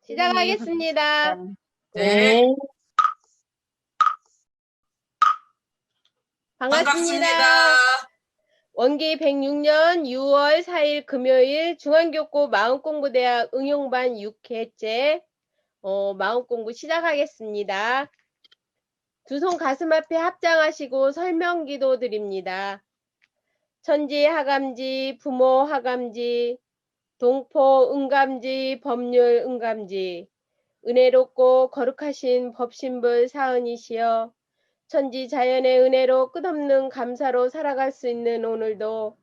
시작하겠습니다. 네, 반갑습니다. 반갑습니다. 원기 106년 6월 4일 금요일 중앙교구 마음공부대학 응용반 6회째 마음공부 시작하겠습니다. 두 손 가슴 앞에 합장하시고 설명기도 드립니다. 천지 하감지, 부모 하감지, 동포 응감지, 법률 응감지, 은혜롭고 거룩하신 법신불 사은이시여 천지 자연의 은혜로 끝없는 감사로 살아갈 수 있는 오늘도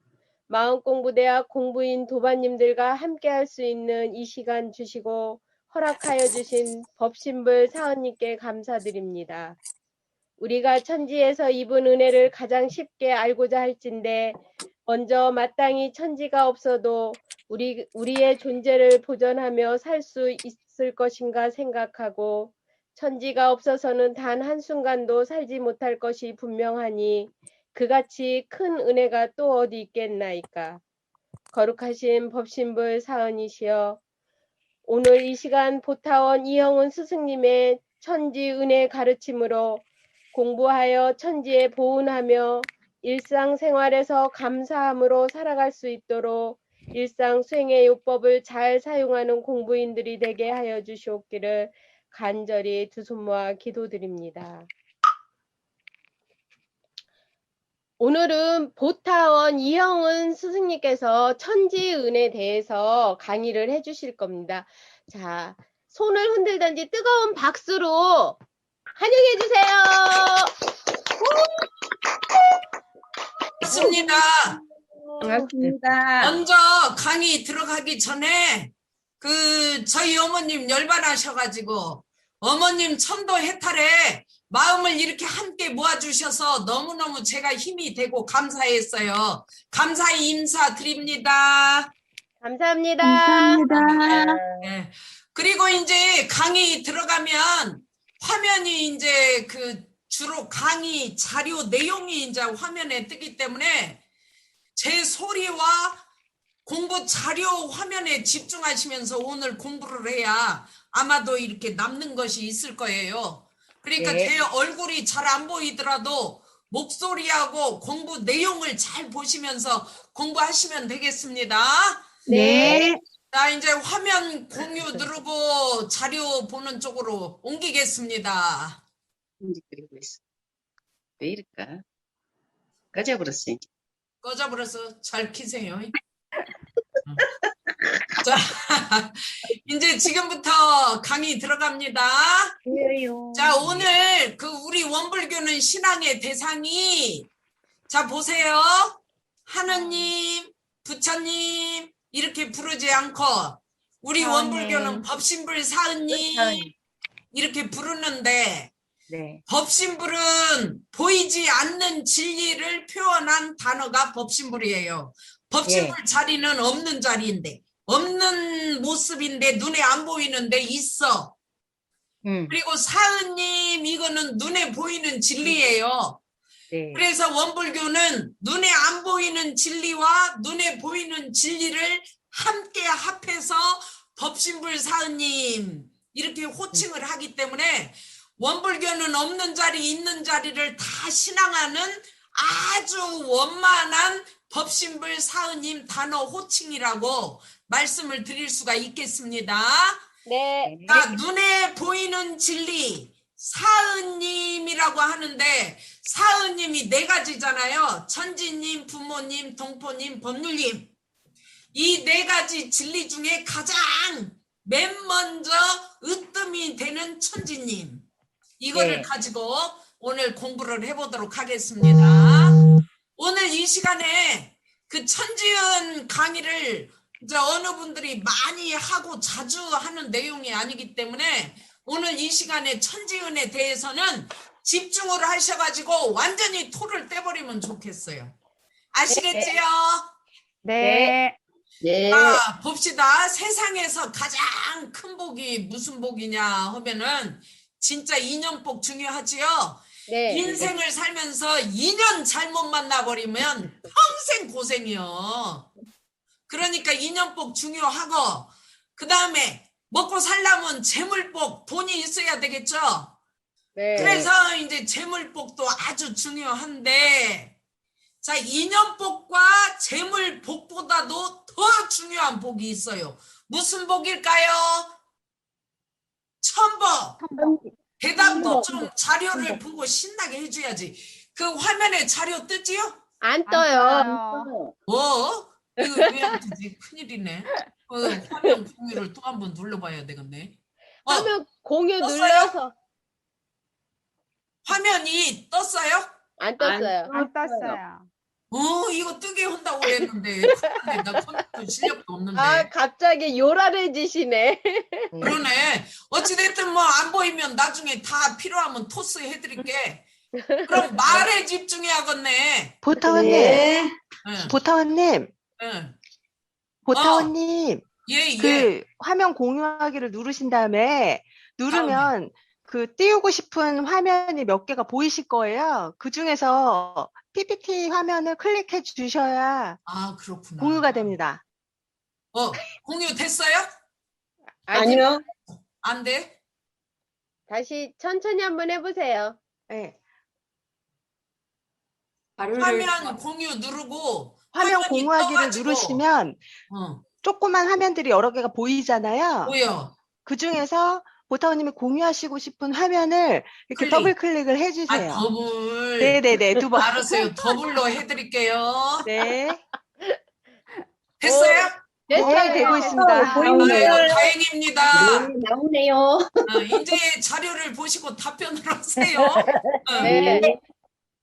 마음공부대학 공부인 도반님들과 함께할 수 있는 이 시간 주시고 허락하여 주신 법신불 사은님께 감사드립니다. 우리가 천지에서 입은 은혜를 가장 쉽게 알고자 할진대 먼저 마땅히 천지가 없어도 우리의 존재를 보존하며 살 수 있을 것인가 생각하고 천지가 없어서는 단 한순간도 살지 못할 것이 분명하니 그같이 큰 은혜가 또 어디 있겠나이까. 거룩하신 법신불 사은이시여 오늘 이 시간 보타원 이형은 스승님의 천지 은혜 가르침으로 공부하여 천지에 보은하며 일상생활에서 감사함으로 살아갈 수 있도록 일상 수행의 요법을 잘 사용하는 공부인들이 되게 하여 주시옵기를 간절히 두 손 모아 기도드립니다. 오늘은 보타원 이형은 스승님께서 천지은에 대해서 강의를 해주실 겁니다. 자, 손을 흔들든지 뜨거운 박수로 환영해 주세요. 반갑습니다. 반갑습니다. 먼저 강의 들어가기 전에 저희 어머님 열반하셔가지고 어머님 천도 해탈에 마음을 이렇게 함께 모아주셔서 너무너무 제가 힘이 되고 감사했어요. 감사의 인사 드립니다. 감사합니다. 감사합니다. 네. 그리고 이제 강의 들어가면 화면이 이제 주로 강의 자료 내용이 이제 화면에 뜨기 때문에 제 소리와 공부 자료 화면에 집중하시면서 오늘 공부를 해야 아마도 이렇게 남는 것이 있을 거예요. 그러니까 네. 제 얼굴이 잘 안 보이더라도 목소리하고 공부 내용을 잘 보시면서 공부하시면 되겠습니다. 네. 자, 이제 화면 공유 누르고 자료 보는 쪽으로 옮기겠습니다. 그리고 있어. 왜 이럴까? 꺼져버렸어. 이제. 꺼져버려서 잘 키세요. 자, 이제 지금부터 강의 들어갑니다. 자, 오늘 우리 원불교는 신앙의 대상이 자, 보세요. 하느님, 부처님 이렇게 부르지 않고 우리 원불교는 법신불 사은님 이렇게 부르는데 네. 법신불은 보이지 않는 진리를 표현한 단어가 법신불이에요. 법신불 자리는 없는 자리인데 없는 모습인데 눈에 안 보이는데 있어. 그리고 사은님 이거는 눈에 보이는 진리예요. 네. 그래서 원불교는 눈에 안 보이는 진리와 눈에 보이는 진리를 함께 합해서 법신불 사은님 이렇게 호칭을 하기 때문에 원불교는 없는 자리 있는 자리를 다 신앙하는 아주 원만한 법신불 사은님 단어 호칭이라고 말씀을 드릴 수가 있겠습니다. 네. 자, 눈에 보이는 진리 사은님이라고 하는데 사은님이 네 가지잖아요. 천지님, 부모님, 동포님, 법률님. 이 네 가지 진리 중에 가장 맨 먼저 으뜸이 되는 천지님. 이거를 가지고 오늘 공부를 해보도록 하겠습니다. 오늘 이 시간에 천지은 강의를 이제 어느 분들이 많이 하고 자주 하는 내용이 아니기 때문에 오늘 이 시간에 천지은에 대해서는 집중을 하셔가지고 완전히 토를 떼버리면 좋겠어요. 아시겠지요? 네. 네. 자, 봅시다. 세상에서 가장 큰 복이 무슨 복이냐 하면은 진짜 인연복 중요하지요. 네. 인생을 살면서 인연 잘못 만나버리면 평생 고생이요. 그러니까 인연복 중요하고 그 다음에 먹고 살려면 재물복, 돈이 있어야 되겠죠? 네. 그래서 이제 재물복도 아주 중요한데, 자, 인연복과 재물복보다도 더 중요한 복이 있어요. 무슨 복일까요? 천복. 대답도 좀 자료를 보고 신나게 해줘야지. 그 화면에 자료 뜨지요? 안 안 떠요. 떠요. 뭐? 이거 왜 안 뜨지? 큰일이네. 화면 공유를 또 한번 눌러봐야 되겠네. 화면 공유 떴어요? 눌러서 화면이 떴어요? 안 떴어요. 안 떴어요. 이거 뜨게 한다고 그랬는데 큰일인데, 나 컴퓨터 실력도 없는데. 아, 갑자기 요란해지시네. 그러네. 어찌됐든 뭐 안 보이면 나중에 다 필요하면 토스 해드릴게. 그럼 말에 집중해야겠네. 보타원님, 예, 보타원님, 예, 보타원님, 예, 예. 그 화면 공유하기를 누르신 다음에 누르면 그 띄우고 싶은 화면이 몇 개가 보이실 거예요. 그 중에서 PPT 화면을 클릭해 주셔야 아, 그렇구나. 공유가 됩니다. 공유 됐어요? 아니요. 안 돼? 다시 천천히 한번 해보세요. 네. 화면 공유 누르고 화면 화면이 공유하기를 떠가지고, 누르시면 조그만 화면들이 여러 개가 보이잖아요. 보여. 그 중에서 보타원님이 공유하시고 싶은 화면을 이렇게 클릭. 더블 클릭을 아, 해주세요. 더블. 네네네, 두 번. 알았어요. 더블로 해드릴게요. 네. 됐어요? 네, 되고 있습니다. 아유, 다행입니다. 나오네요. 이제 자료를 보시고 답변을 하세요. 네.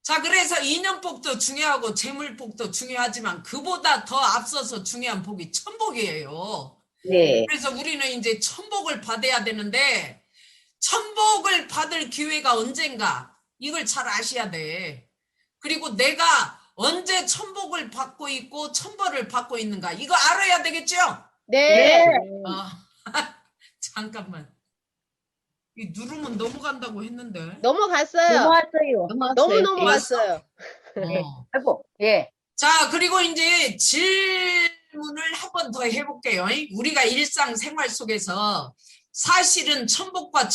자, 그래서 인연복도 중요하고 재물복도 중요하지만 그보다 더 앞서서 중요한 복이 천복이에요. 네. 그래서 우리는 이제 천복을 받아야 되는데, 천복을 받을 기회가 언젠가, 이걸 잘 아셔야 돼. 그리고 내가 언제 천복을 받고 있고 천벌을 받고 있는가, 이거 알아야 되겠죠? 네. 잠깐만. 이 누르면 넘어간다고 했는데. 넘어갔어요. 넘어왔어요. 너무 넘어갔어요. 아이고, 예. 자, 그리고 이제 질문을 한 번 더 해볼게요. 우리가 일상생활 속에서 사실은 천복과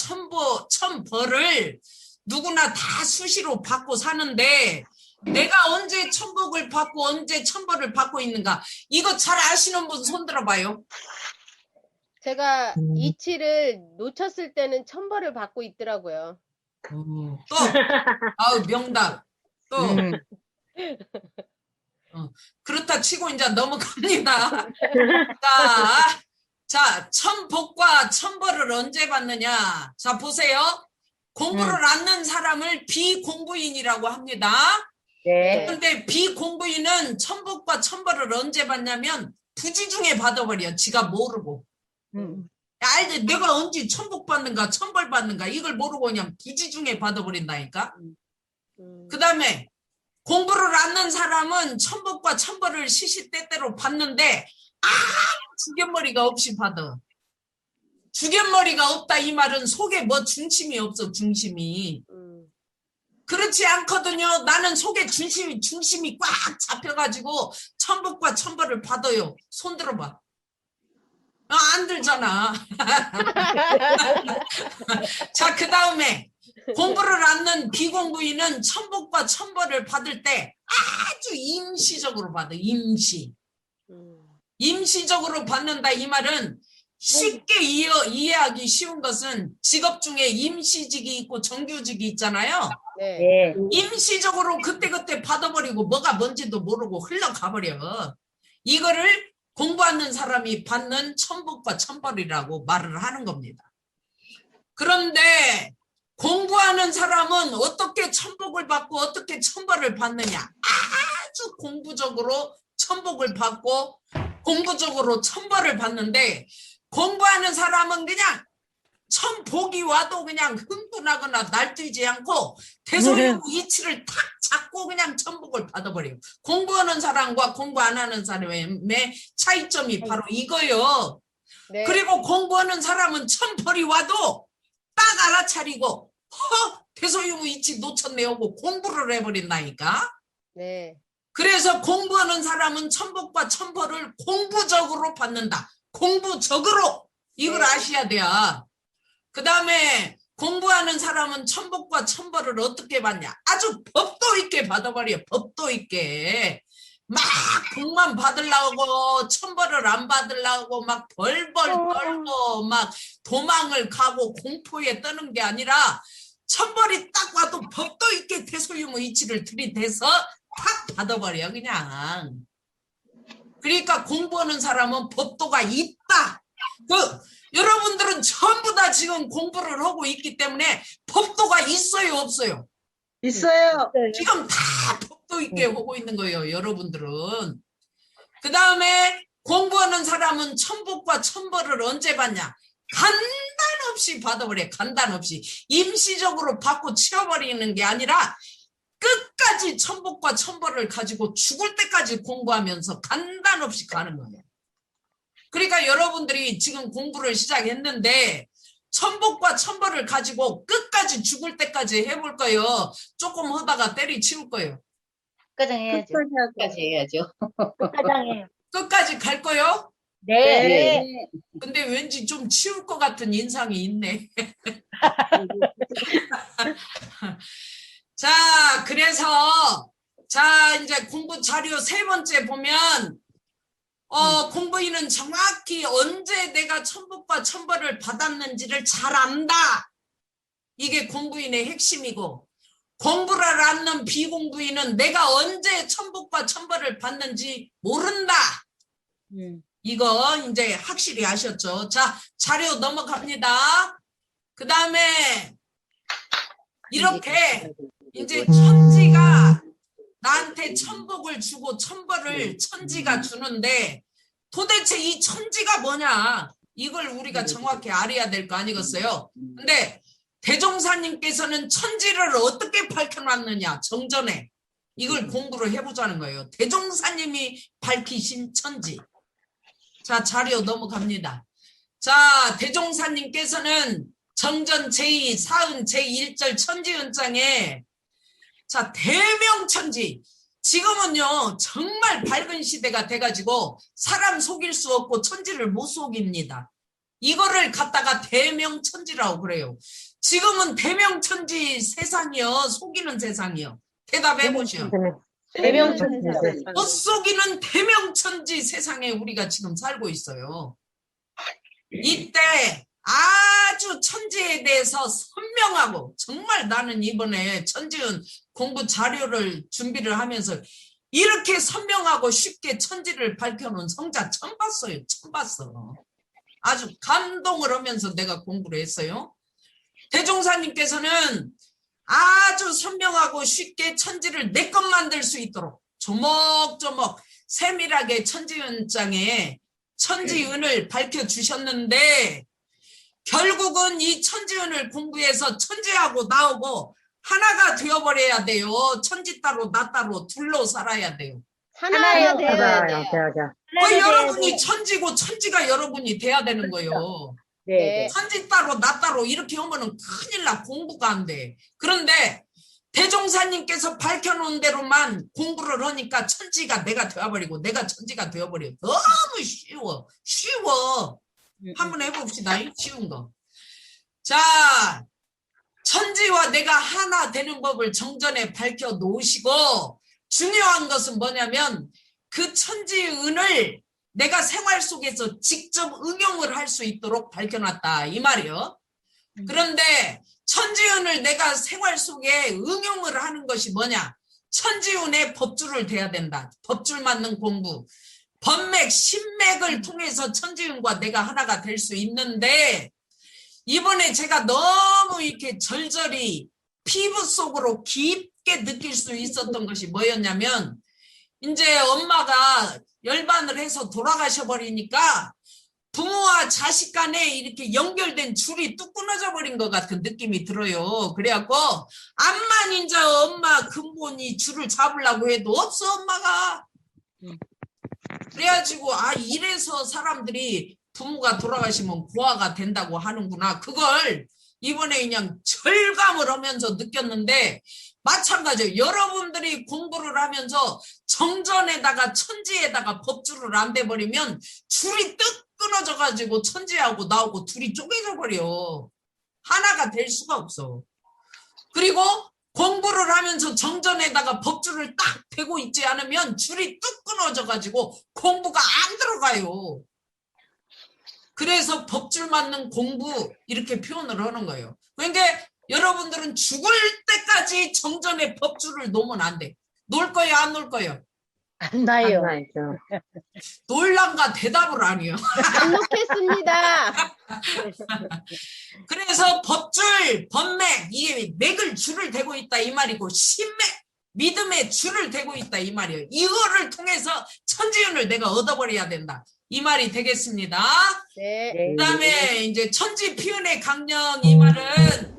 천벌을 누구나 다 수시로 받고 사는데, 내가 언제 천복을 받고 언제 천벌을 받고 있는가, 이거 잘 아시는 분 손 들어봐요. 제가 이치를 놓쳤을 때는 천벌을 받고 있더라고요. 또, 아우, 명답. 또, 그렇다 치고 이제 넘어갑니다. 자, 천복과 천벌을 언제 받느냐. 자, 보세요. 공부를 않는 사람을 비공부인이라고 합니다. 네. 그런데 비공부인은 천복과 천벌을 언제 받냐면 부지중에 받아버려. 지가 모르고. 알지? 내가 언제 천복 받는가 천벌 받는가 이걸 모르고 그냥 부지중에 받아버린다니까. 그 다음에 공부를 않는 사람은 천복과 천벌을 시시때때로 받는데 주견머리가 없이 받아. 주견머리가 없다 이 말은 속에 뭐 중심이 없어. 중심이. 그렇지 않거든요. 나는 속에 중심이 꽉 잡혀가지고 천복과 천벌을 받아요. 손 들어봐. 안 들잖아. 자, 그 다음에 공부를 않는 비공부인은 천복과 천벌을 받을 때 아주 임시적으로 받아. 임시적으로 받는다 이 말은 쉽게 이해하기 쉬운 것은 직업 중에 임시직이 있고 정규직이 있잖아요. 네. 네. 임시적으로 그때그때 받아버리고 뭐가 뭔지도 모르고 흘러가버려. 이거를 공부하는 사람이 받는 천복과 천벌이라고 말을 하는 겁니다. 그런데 공부하는 사람은 어떻게 천복을 받고 어떻게 천벌을 받느냐. 아주 공부적으로 천복을 받고 공부적으로 천벌을 받는데, 공부하는 사람은 그냥 천복이 와도 그냥 흥분하거나 날뛰지 않고 대소유무 이치를 탁 잡고 그냥 천복을 받아버려요. 공부하는 사람과 공부 안 하는 사람의 차이점이 바로 이거요. 네. 그리고 공부하는 사람은 천벌이 와도 딱 알아차리고 대소유무 이치 놓쳤네 하고 공부를 해버린다니까. 네. 그래서 공부하는 사람은 천복과 천벌을 공부적으로 받는다. 공부적으로. 이걸 아셔야 돼요. 그 다음에 공부하는 사람은 천복과 천벌을 어떻게 받냐? 아주 법도 있게 받아버려. 법도 있게. 막 복만 받으려고 천벌을 안 받으려고 막 벌벌 떨고 막 도망을 가고 공포에 떠는 게 아니라 천벌이 딱 와도 법도 있게 대소유무 이치를 들이대서 탁 받아버려 그냥. 그러니까 공부하는 사람은 법도가 있다. 여러분들은 전부 다 지금 공부를 하고 있기 때문에 법도가 있어요, 없어요? 있어요. 지금 다 법도 있게 하고 있는 거예요, 여러분들은. 그 다음에 공부하는 사람은 천복과 천벌을 언제 받냐? 간단 없이 받아버려, 간단 없이. 임시적으로 받고 치워버리는 게 아니라 끝까지 천복과 천벌을 가지고 죽을 때까지 공부하면서 간단 없이 가는 거예요. 그러니까 여러분들이 지금 공부를 시작했는데 천복과 천벌을 가지고 끝까지 죽을 때까지 해볼 거예요. 조금 하다가 때리치울 거예요. 끝까지 해야죠. 끝까지 해야죠. 끝까지 갈 거예요? 네. 근데 왠지 좀 치울 것 같은 인상이 있네. 자, 그래서 자 이제 공부 자료 세 번째 보면 공부인은 정확히 언제 내가 천복과 천벌을 받았는지를 잘 안다. 이게 공부인의 핵심이고, 공부를 않는 비공부인은 내가 언제 천복과 천벌을 받는지 모른다. 이거 이제 확실히 아셨죠? 자, 자료 넘어갑니다. 그 다음에 이렇게 이제 천지가 나한테 천복을 주고 천벌을 천지가 주는데 도대체 이 천지가 뭐냐? 이걸 우리가 정확히 알아야 될 거 아니겠어요? 근데 대종사님께서는 천지를 어떻게 밝혀놨느냐? 정전에. 이걸 공부를 해보자는 거예요. 대종사님이 밝히신 천지. 자, 자료 넘어갑니다. 자, 대종사님께서는 정전 제2 사은 제1절 천지은장에 자, 대명천지. 지금은요, 정말 밝은 시대가 돼가지고 사람 속일 수 없고 천지를 못 속입니다. 이거를 갖다가 대명천지라고 그래요. 지금은 대명천지 세상이요, 속이는 세상이요. 대답해 보시오. 대명천지. 못 속이는 대명천지 세상에 우리가 지금 살고 있어요. 이때 아주 천지에 대해서 선명하고, 정말 나는 이번에 천지은 공부 자료를 준비를 하면서 이렇게 선명하고 쉽게 천지를 밝혀놓은 성자 처음 봤어요. 처음 봤어. 아주 감동을 하면서 내가 공부를 했어요. 대종사님께서는 아주 선명하고 쉽게 천지를 내 것 만들 수 있도록 조목조목 세밀하게 천지은장에 천지은을 밝혀주셨는데, 결국은 이 천지은을 공부해서 천지하고 나오고 하나가 되어버려야 돼요. 천지 따로 나 따로 둘로 살아야 돼요. 하나야 돼야 돼요. 여러분이 천지고 천지가 여러분이 돼야 되는 거예요. 네. 천지 따로 나 따로 이렇게 하면은 큰일 나. 공부가 안 돼. 그런데 대종사님께서 밝혀놓은 대로만 공부를 하니까 천지가 내가 되어버리고 내가 천지가 되어버려. 너무 쉬워. 한번 해봅시다. 쉬운 거. 자, 천지와 내가 하나 되는 법을 정전에 밝혀 놓으시고, 중요한 것은 뭐냐면 그 천지은을 내가 생활 속에서 직접 응용을 할 수 있도록 밝혀놨다 이 말이요. 그런데 천지은을 내가 생활 속에 응용을 하는 것이 뭐냐? 천지운의 법줄을 대야 된다. 법줄 맞는 공부. 법맥, 신맥을 통해서 천지운과 내가 하나가 될 수 있는데, 이번에 제가 너무 이렇게 절절히 피부 속으로 깊게 느낄 수 있었던 것이 뭐였냐면, 이제 엄마가 열반을 해서 돌아가셔 버리니까 부모와 자식 간에 이렇게 연결된 줄이 뚝 끊어져 버린 것 같은 느낌이 들어요. 그래갖고 암만 이제 엄마 근본이 줄을 잡으려고 해도 없어, 엄마가. 그래가지고 이래서 사람들이 부모가 돌아가시면 고아가 된다고 하는구나. 그걸 이번에 그냥 절감을 하면서 느꼈는데, 마찬가지예요. 여러분들이 공부를 하면서 정전에다가 천지에다가 법줄을 안 돼버리면 줄이 끊어져 가지고 천지하고 나하고 둘이 쪼개져 버려. 하나가 될 수가 없어. 그리고 공부를 하면서 정전에다가 법줄을 딱 대고 있지 않으면 줄이 뚝 끊어져 가지고 공부가 안 들어가요. 그래서 법줄 맞는 공부 이렇게 표현을 하는 거예요. 그러니까 여러분들은 죽을 때까지 정전에 법줄을 놓으면 안 돼. 놀 거예요, 안 놀 거예요? 안 나요. 놀란가 대답을 안 해요. 안 놓겠습니다. 그래서 법줄, 법맥, 이게 맥을 줄을 대고 있다 이 말이고, 신맥, 믿음의 줄을 대고 있다 이 말이에요. 이거를 통해서 천지윤을 내가 얻어버려야 된다. 이 말이 되겠습니다. 네. 그다음에 이제 천지 피은의 강령 이 말은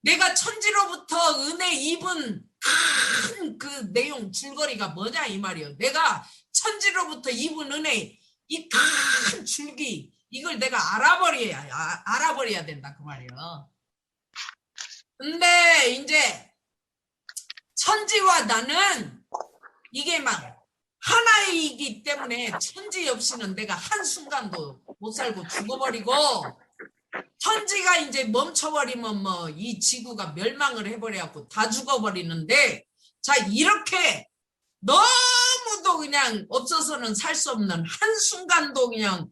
내가 천지로부터 은혜 입은 큰 그 내용 줄거리가 뭐냐 이 말이에요. 내가 천지로부터 입은 은혜 이 큰 줄기 이걸 내가 알아버려야 된다 그 말이에요. 근데 이제 천지와 나는 이게 막 하나이기 때문에 천지 없이는 내가 한순간도 못 살고 죽어버리고, 천지가 이제 멈춰버리면 뭐 이 지구가 멸망을 해버려갖고 다 죽어버리는데, 자 이렇게 너무도 그냥 없어서는 살 수 없는, 한순간도 그냥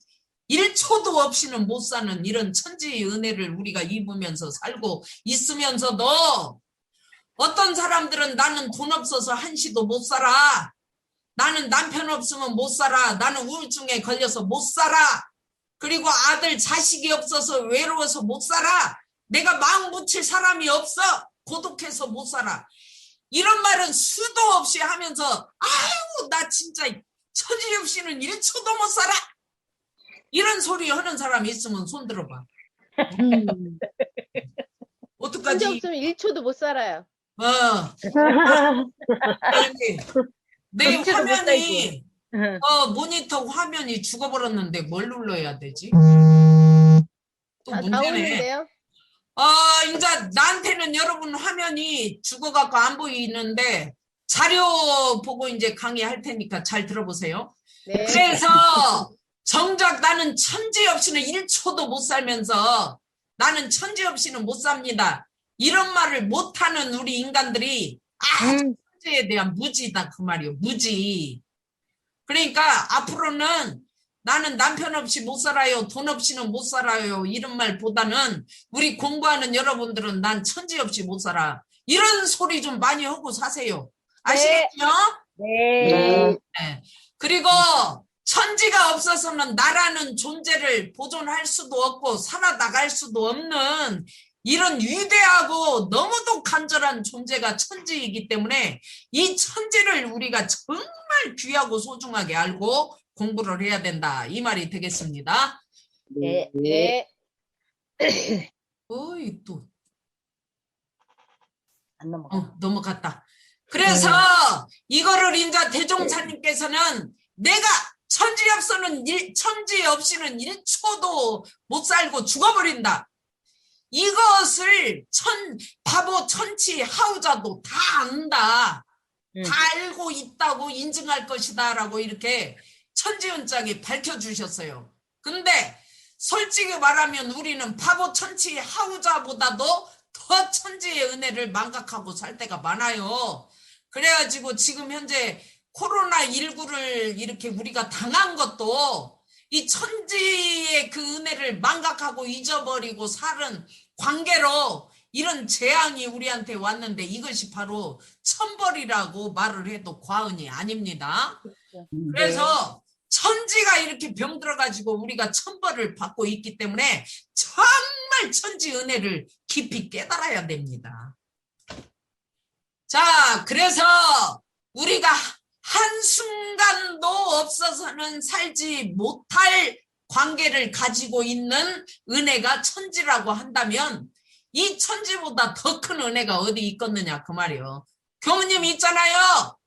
1초도 없이는 못 사는 이런 천지의 은혜를 우리가 입으면서 살고 있으면서도, 어떤 사람들은 나는 돈 없어서 한시도 못 살아, 나는 남편 없으면 못 살아, 나는 우울증에 걸려서 못 살아, 그리고 아들 자식이 없어서 외로워서 못 살아, 내가 마음 붙일 사람이 없어, 고독해서 못 살아, 이런 말은 수도 없이 하면서 아유 나 진짜 천지 없이는 1초도 못 살아, 이런 소리 하는 사람이 있으면 손 들어봐. 천지 어떡하지? 없으면 1초도 못 살아요. 내 전체로 못 화면이 모니터 화면이 죽어버렸는데 뭘 눌러야 되지? 또 다 문제네. 오는데요? 이제 나한테는 여러분 화면이 죽어갖고 안 보이는데 자료 보고 이제 강의할 테니까 잘 들어보세요. 네. 그래서 정작 나는 천지 없이는 1초도 못 살면서 나는 천지 없이는 못 삽니다, 이런 말을 못하는 우리 인간들이 천지에 대한 무지다 그 말이에요. 무지. 그러니까 앞으로는 나는 남편 없이 못 살아요, 돈 없이는 못 살아요, 이런 말보다는 우리 공부하는 여러분들은 난 천지 없이 못 살아, 이런 소리 좀 많이 하고 사세요. 아시겠죠? 네. 네. 그리고 천지가 없어서는 나라는 존재를 보존할 수도 없고 살아나갈 수도 없는 이런 위대하고 너무도 간절한 존재가 천지이기 때문에 이 천지를 우리가 정말 귀하고 소중하게 알고 공부를 해야 된다, 이 말이 되겠습니다. 네. 네. 어이 또 안 넘어가. 넘어갔다. 그래서 이거를 이제 대종사님께서는 내가 천지 없이는 1초도 못 살고 죽어버린다, 이것을 바보 천치 하우자도 다 안다, 다 알고 있다고 인증할 것이다 라고 이렇게 천지연장에 밝혀주셨어요. 근데 솔직히 말하면 우리는 바보 천치 하우자보다도 더 천지의 은혜를 망각하고 살 때가 많아요. 그래가지고 지금 현재 코로나19를 이렇게 우리가 당한 것도 이 천지의 그 은혜를 망각하고 잊어버리고 사는 관계로 이런 재앙이 우리한테 왔는데, 이것이 바로 천벌이라고 말을 해도 과언이 아닙니다. 그래서 천지가 이렇게 병들어가지고 우리가 천벌을 받고 있기 때문에 정말 천지 은혜를 깊이 깨달아야 됩니다. 자, 그래서 우리가 한순간도 없어서는 살지 못할 관계를 가지고 있는 은혜가 천지라고 한다면, 이 천지보다 더 큰 은혜가 어디 있겠느냐 그 말이에요. 교무님 있잖아요.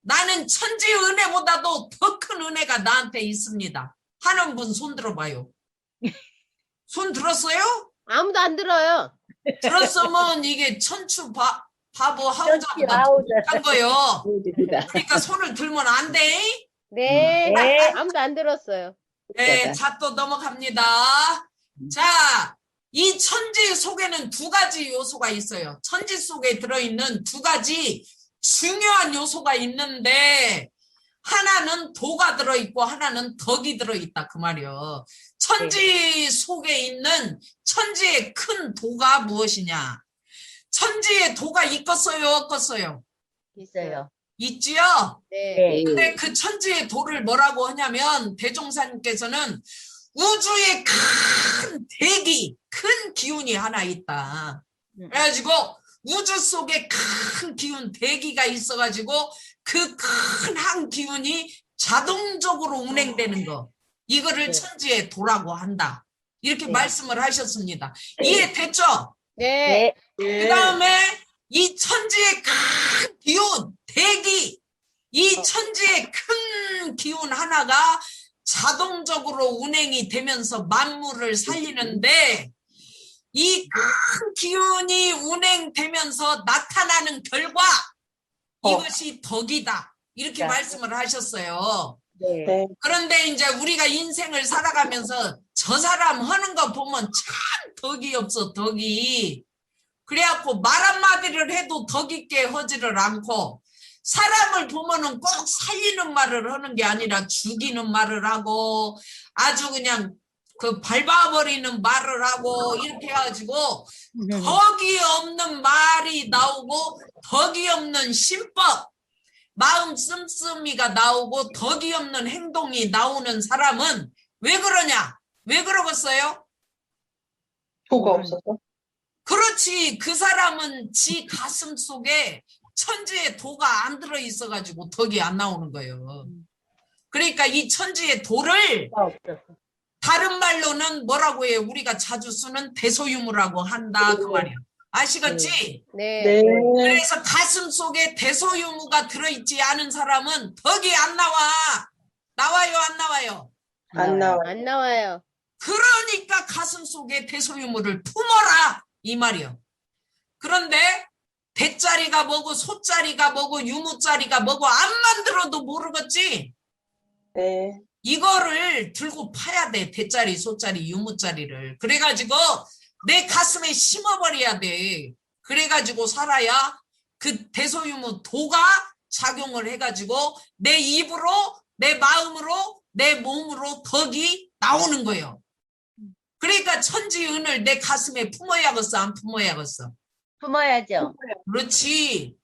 나는 천지 은혜보다도 더 큰 은혜가 나한테 있습니다 하는 분 손 들어봐요. 손 들었어요? 아무도 안 들어요. 들었으면 이게 천추 바보 하우자보다 더 못한 거예요. 그러니까 손을 들면 안 돼. 네. 네. 아무도 안 들었어요. 네, 자, 또 넘어갑니다. 자, 이 천지 속에는 두 가지 요소가 있어요. 천지 속에 들어있는 두 가지 중요한 요소가 있는데, 하나는 도가 들어있고, 하나는 덕이 들어있다. 그 말이요. 천지 속에 있는 천지의 큰 도가 무엇이냐? 천지에 도가 있겠어요, 없겠어요? 있어요. 있지요? 네. 근데 그 천지의 도를 뭐라고 하냐면 대종사님께서는 우주의 큰 대기, 큰 기운이 하나 있다. 그래가지고 우주 속에 큰 기운, 대기가 있어가지고 그 큰 한 기운이 자동적으로 운행되는 거. 이거를 천지의 도라고 한다. 이렇게 말씀을 하셨습니다. 이해됐죠? 네. 그 다음에 이 천지의 큰 기운, 대기, 이 천지의 큰 기운 하나가 자동적으로 운행이 되면서 만물을 살리는데 이 큰 기운이 운행되면서 나타나는 결과 이것이 덕이다. 이렇게 말씀을 하셨어요. 네. 그런데 이제 우리가 인생을 살아가면서 저 사람 하는 거 보면 참 덕이 없어, 덕이. 그래갖고 말 한마디를 해도 덕 있게 하지를 않고 사람을 보면은 꼭 살리는 말을 하는 게 아니라 죽이는 말을 하고 아주 그냥 그 밟아버리는 말을 하고 이렇게 해가지고 덕이 없는 말이 나오고 덕이 없는 신법, 마음 씀씀이가 나오고 덕이 없는 행동이 나오는 사람은 왜 그러냐? 왜 그러겠어요? 도가 없어서. 그렇지. 그 사람은 지 가슴 속에 천지의 도가 안 들어 있어가지고 덕이 안 나오는 거예요. 그러니까 이 천지의 도를 다른 말로는 뭐라고 해요? 우리가 자주 쓰는 대소유무라고 한다. 그 말이야. 아시겠지? 네. 네. 그래서 가슴 속에 대소유무가 들어있지 않은 사람은 덕이 안 나와. 나와요, 안 나와요? 안 나와. 안 나와요. 그러니까 가슴 속에 대소유무를 품어라. 이 말이요. 그런데 대자리가 뭐고 소자리가 뭐고 유무자리가 뭐고 암만 들어도 모르겠지? 네. 이거를 들고 파야 돼. 대자리, 소자리, 유무자리를. 그래가지고 내 가슴에 심어버려야 돼. 그래가지고 살아야 그 대소유무 도가 작용을 해가지고 내 입으로, 내 마음으로, 내 몸으로 덕이 나오는 거예요. 그러니까 천지은을 내 가슴에 품어야겠어, 안 품어야겠어? 품어야죠. 그렇지.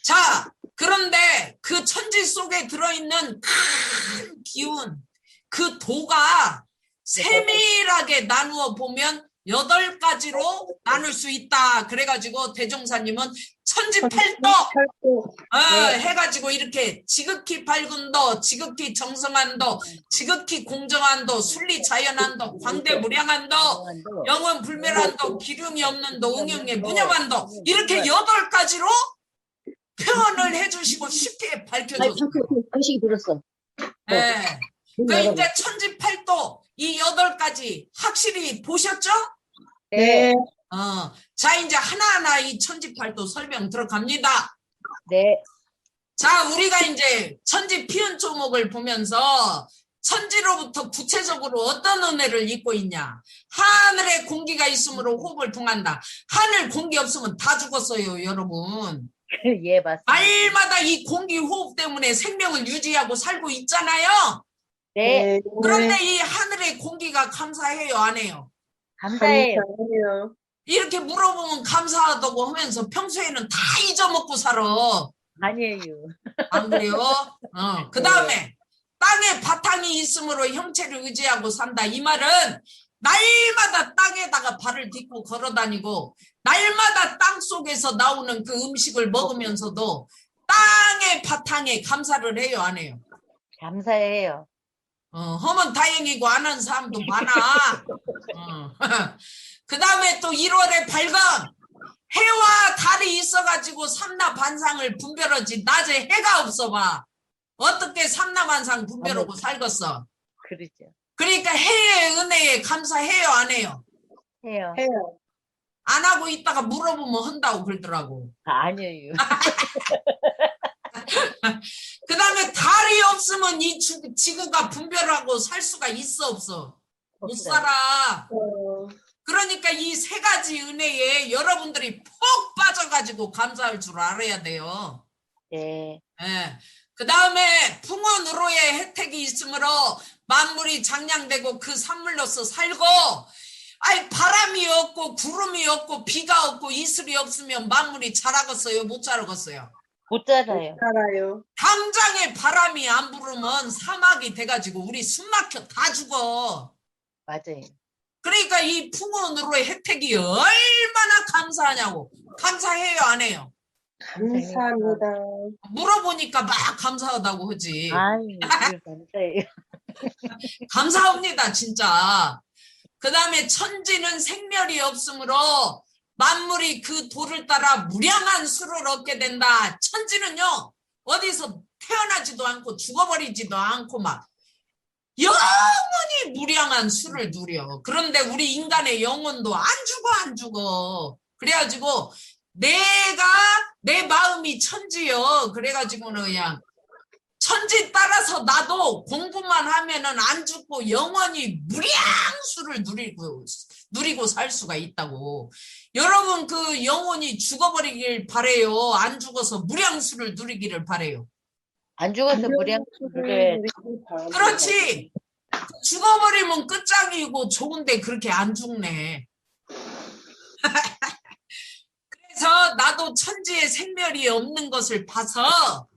자, 그런데 그 천지 속에 들어있는 큰 기운, 그 도가 세밀하게 나누어 보면 8가지로 나눌 수 있다. 그래가지고 대종사님은 천지팔도 해가지고 이렇게 지극히 밝은 도, 지극히 정성한 도, 지극히 공정한 도, 순리자연한 도, 광대무량한 도, 영원불멸한 도, 기lum이 없는 도, 응용에 무념한 도, 이렇게 8가지로 표현을 해주시고 쉽게 밝혀줬어요. 그 시기 들었어. 네. 그 이제 천지팔도 이 8가지 확실히 보셨죠? 네. 자, 이제 하나하나 이 천지팔도 설명 들어갑니다. 네. 자, 우리가 이제 천지 피은 조목을 보면서 천지로부터 구체적으로 어떤 은혜를 입고 있냐. 하늘에 공기가 있으므로 호흡을 통한다. 하늘 공기 없으면 다 죽었어요, 여러분. 예, 맞습니다. 말마다 이 공기 호흡 때문에 생명을 유지하고 살고 있잖아요. 네. 그런데 이 하늘의 공기가 감사해요, 안 해요? 감사해요. 감사해요. 이렇게 물어보면 감사하다고 하면서 평소에는 다 잊어먹고 살아. 아니에요. 안 그래요? 그 다음에 땅에 바탕이 있으므로 형체를 의지하고 산다. 이 말은 날마다 땅에다가 발을 딛고 걸어다니고 날마다 땅 속에서 나오는 그 음식을 먹으면서도 땅의 바탕에 감사를 해요, 안 해요? 감사해요. 하면 다행이고 안 하는 사람도 많아. 그 다음에 또 1월에 밝음. 해와 달이 있어가지고 삼라반상을 분별하지 낮에 해가 없어 봐. 어떻게 삼라반상 분별하고 살겠어? 그러죠. 그러니까 해의 은혜에 감사해요, 안 해요? 해요. 해요. 안 하고 있다가 물어보면 한다고 그러더라고. 아니에요. 그 다음에 달이 없으면 이 지구가 분별하고 살 수가 있어, 없어? 못 없어요. 살아. 어, 그러니까 이 세 가지 은혜에 여러분들이 푹 빠져가지고 감사할 줄 알아야 돼요. 네. 예. 그 다음에 풍운으로의 혜택이 있으므로 만물이 장량되고 그 산물로서 살고, 아이 바람이 없고 구름이 없고 비가 없고 이슬이 없으면 만물이 자라겠어요, 못 자라겠어요? 못 자라요. 살아요. 당장에 바람이 안 불으면 사막이 돼가지고 우리 숨 막혀 다 죽어. 맞아요. 그러니까 이 풍운으로의 혜택이 얼마나 감사하냐고. 감사해요, 안 해요? 감사합니다. 물어보니까 막 감사하다고 하지. 아니, 감사해요. 감사합니다, 진짜. 그 다음에 천지는 생멸이 없으므로 만물이 그 도를 따라 무량한 수를 얻게 된다. 천지는요, 어디서 태어나지도 않고 죽어버리지도 않고 막 영원히 무량한 수를 누려. 그런데 우리 인간의 영혼도 안 죽어, 안 죽어. 그래가지고 내 마음이 천지요. 그래가지고는 그냥 천지 따라서 나도 공부만 하면은 안 죽고 영원히 무량수를 누리고 살 수가 있다고. 여러분 그 영혼이 죽어버리길 바래요. 안 죽어서 무량수를 누리기를 바래요. 안 죽어서 무량수를 그렇지. 죽어버리면 끝장이고 좋은데 그렇게 안 죽네. 그래서 나도 천지에 생멸이 없는 것을 봐서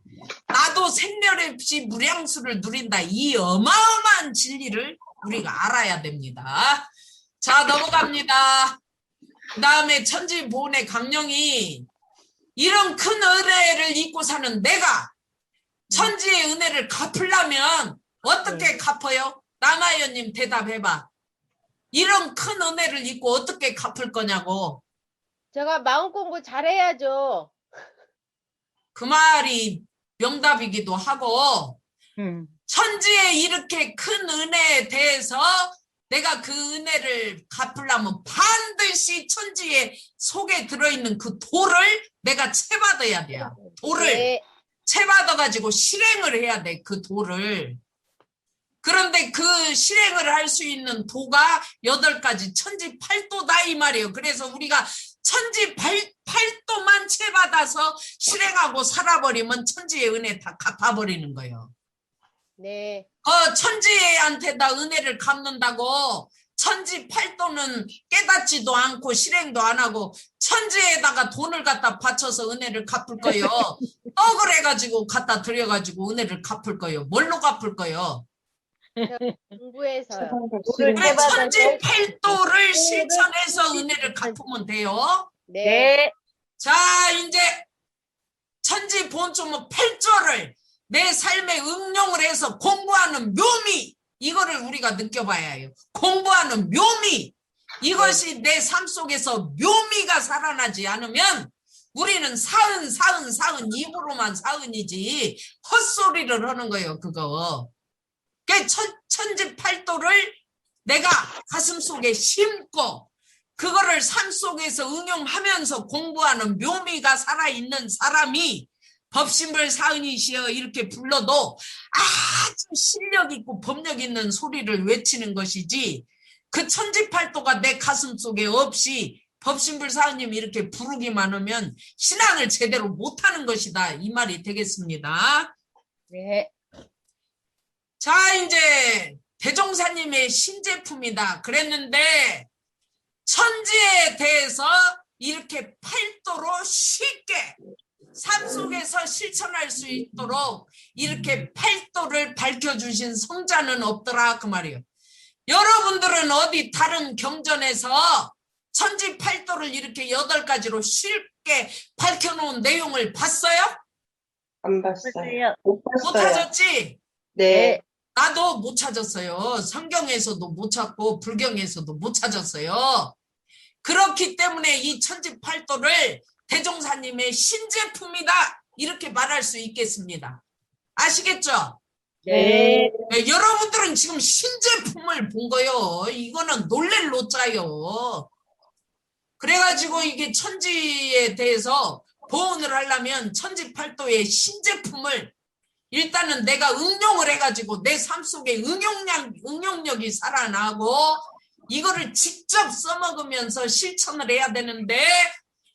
나도 생멸 없이 무량수를 누린다. 이 어마어마한 진리를 우리가 알아야 됩니다. 자, 넘어갑니다. 그 다음에 천지보훈의 강령이 이런 큰 은혜를 잊고 사는 내가 천지의 은혜를 갚으려면 어떻게 갚아요? 남아연님 대답해봐. 이런 큰 은혜를 잊고 어떻게 갚을 거냐고. 제가 마음 공부 잘해야죠. 그 말이 명답이기도 하고 천지에 이렇게 큰 은혜에 대해서 내가 그 은혜를 갚으려면 반드시 천지의 속에 들어있는 그 도를 내가 채받아야 돼. 도를 네. 채받아가지고 실행을 해야 돼. 그 도를. 그런데 그 실행을 할 수 있는 도가 8가지 천지팔도다 이 말이에요. 그래서 우리가 천지팔도만 채받아서 실행하고 살아버리면 천지의 은혜 다 갚아버리는 거예요. 네. 천지한테다 은혜를 갚는다고 천지팔도는 깨닫지도 않고 실행도 안 하고 천지에다가 돈을 갖다 바쳐서 은혜를 갚을 거예요. 떡을 해가지고 갖다 드려가지고 은혜를 갚을 거예요. 뭘로 갚을 거예요? 공부해서요. 그래, 천지팔도를 실천해서 은혜를 갚으면 돼요. 네. 네. 자, 이제 천지본초문 8조를 내 삶에 응용을 해서 공부하는 묘미, 이거를 우리가 느껴봐야 해요. 공부하는 묘미, 이것이 내 삶 속에서 묘미가 살아나지 않으면 우리는 사은 입으로만 사은이지 헛소리를 하는 거예요. 그거. 그 천지팔도를 내가 가슴속에 심고 그거를 삶 속에서 응용하면서 공부하는 묘미가 살아있는 사람이 법신불 사은이시여 이렇게 불러도 아주 실력 있고 법력 있는 소리를 외치는 것이지, 그 천지팔도가 내 가슴 속에 없이 법신불 사은님 이렇게 부르기만 하면 신앙을 제대로 못하는 것이다, 이 말이 되겠습니다. 네. 자, 이제 대종사님의 신제품이다 그랬는데 천지에 대해서 이렇게 팔도로 쉽게 삶 속에서 실천할 수 있도록 이렇게 팔도를 밝혀주신 성자는 없더라 그 말이에요. 여러분들은 어디 다른 경전에서 천지팔도를 이렇게 8가지로 쉽게 밝혀놓은 내용을 봤어요? 안 봤어요. 봤어요. 못 못 봤어요. 찾았지? 네. 나도 못 찾았어요. 성경에서도 못 찾고 불경에서도 못 찾았어요. 그렇기 때문에 이 천지팔도를 대종사님의 신제품이다 이렇게 말할 수 있겠습니다. 아시겠죠? 네. 네, 여러분들은 지금 신제품을 본 거요. 이거는 놀랄 노자요. 그래가지고 이게 천지에 대해서 보온을 하려면 천지팔도의 신제품을 일단은 내가 응용을 해가지고 내 삶 속에 응용력이 살아나고 이거를 직접 써먹으면서 실천을 해야 되는데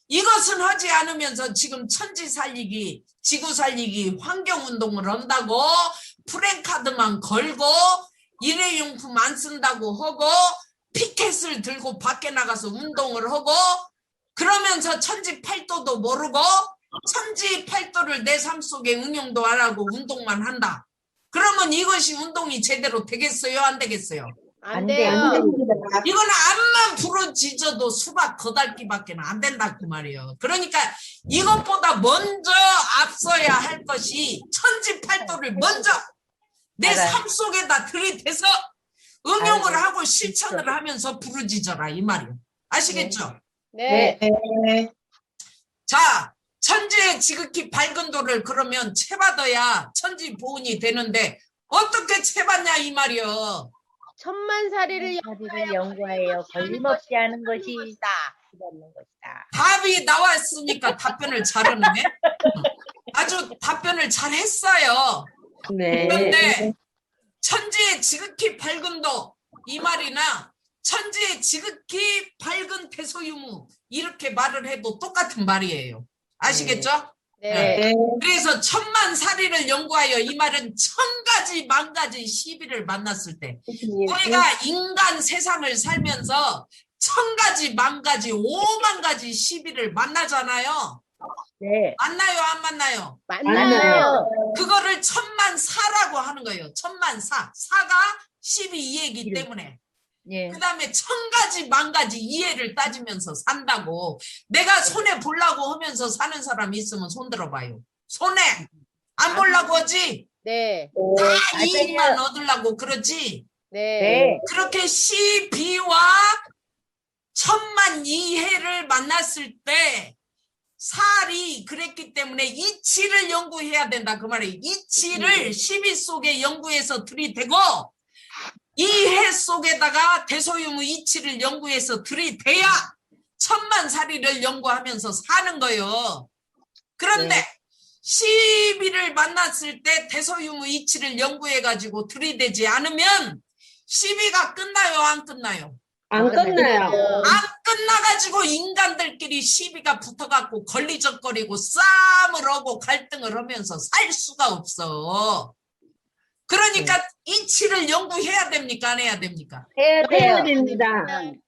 이것은 하지 않으면서 지금 천지 살리기, 지구 살리기, 환경운동을 한다고 프랜카드만 걸고 일회용품 안 쓴다고 하고 피켓을 들고 밖에 나가서 운동을 하고 그러면서 천지팔도도 모르고 천지팔도를 내 삶 속에 응용도 안 하고 운동만 한다. 그러면 이것이 운동이 제대로 되겠어요? 안 되겠어요? 안 돼, 돼요. 안 됩니다. 이거는 암만 부러지져도 수박 거달기밖에 안 된다 그 말이에요. 그러니까 이것보다 먼저 앞서야 할 것이 천지팔도를 먼저 내 알아요. 삶 속에다 들이대서 응용을 알아요. 하고 실천을 하면서 부르짖어라 이 말이에요. 아시겠죠? 네. 네. 자, 천지의 지극히 밝은 도를 그러면 채받아야 천지 보온이 되는데 어떻게 채받냐 이 말이요. 천만사리를 사리를 연구하여 걸림없이 하는 것이다. 이라는 것이다. 답이 나왔으니까 답변을 잘하네. 아주 답변을 잘 했어요. 네. 그런데 천지의 지극히 밝은 도 이 말이나 천지의 지극히 밝은 대소유무 이렇게 말을 해도 똑같은 말이에요. 아시겠죠? 네. 네. 그래서 천만사리를 연구하여 이 말은 천가지 만가지 시비를 만났을 때 우리가 인간 세상을 살면서 천가지 만가지 5만가지 시비를 만나잖아요. 네. 만나요 안 만나요? 만나요. 그거를 천만사라고 하는 거예요. 천만사. 사가 12이해이기 때문에. 예. 그 다음에 천가지 만가지 이해를 따지면서 산다고. 내가 손해 보려고 하면서 사는 사람이 있으면 손 들어봐요. 손해 안 보려고 하지. 네. 다 이익만 얻으려고 그러지. 네. 네. 그렇게 시비와 천만 이해를 만났을 때 살이 그랬기 때문에 이치를 연구해야 된다 그 말이에요. 이치를 시비 속에 연구해서 들이대고 이해 속에다가 대소유무 이치를 연구해서 들이대야 천만사리를 연구하면서 사는 거예요. 그런데 시비를 만났을 때 대소유무 이치를 연구해가지고 들이대지 않으면 시비가 끝나요 안 끝나요? 안 끝나요. 안 끝나가지고 인간들끼리 시비가 붙어갖고 걸리적거리고 싸움을 하고 갈등을 하면서 살 수가 없어. 그러니까 이치를 연구해야 됩니까? 안 해야 됩니까? 해야 돼요. 됩니다.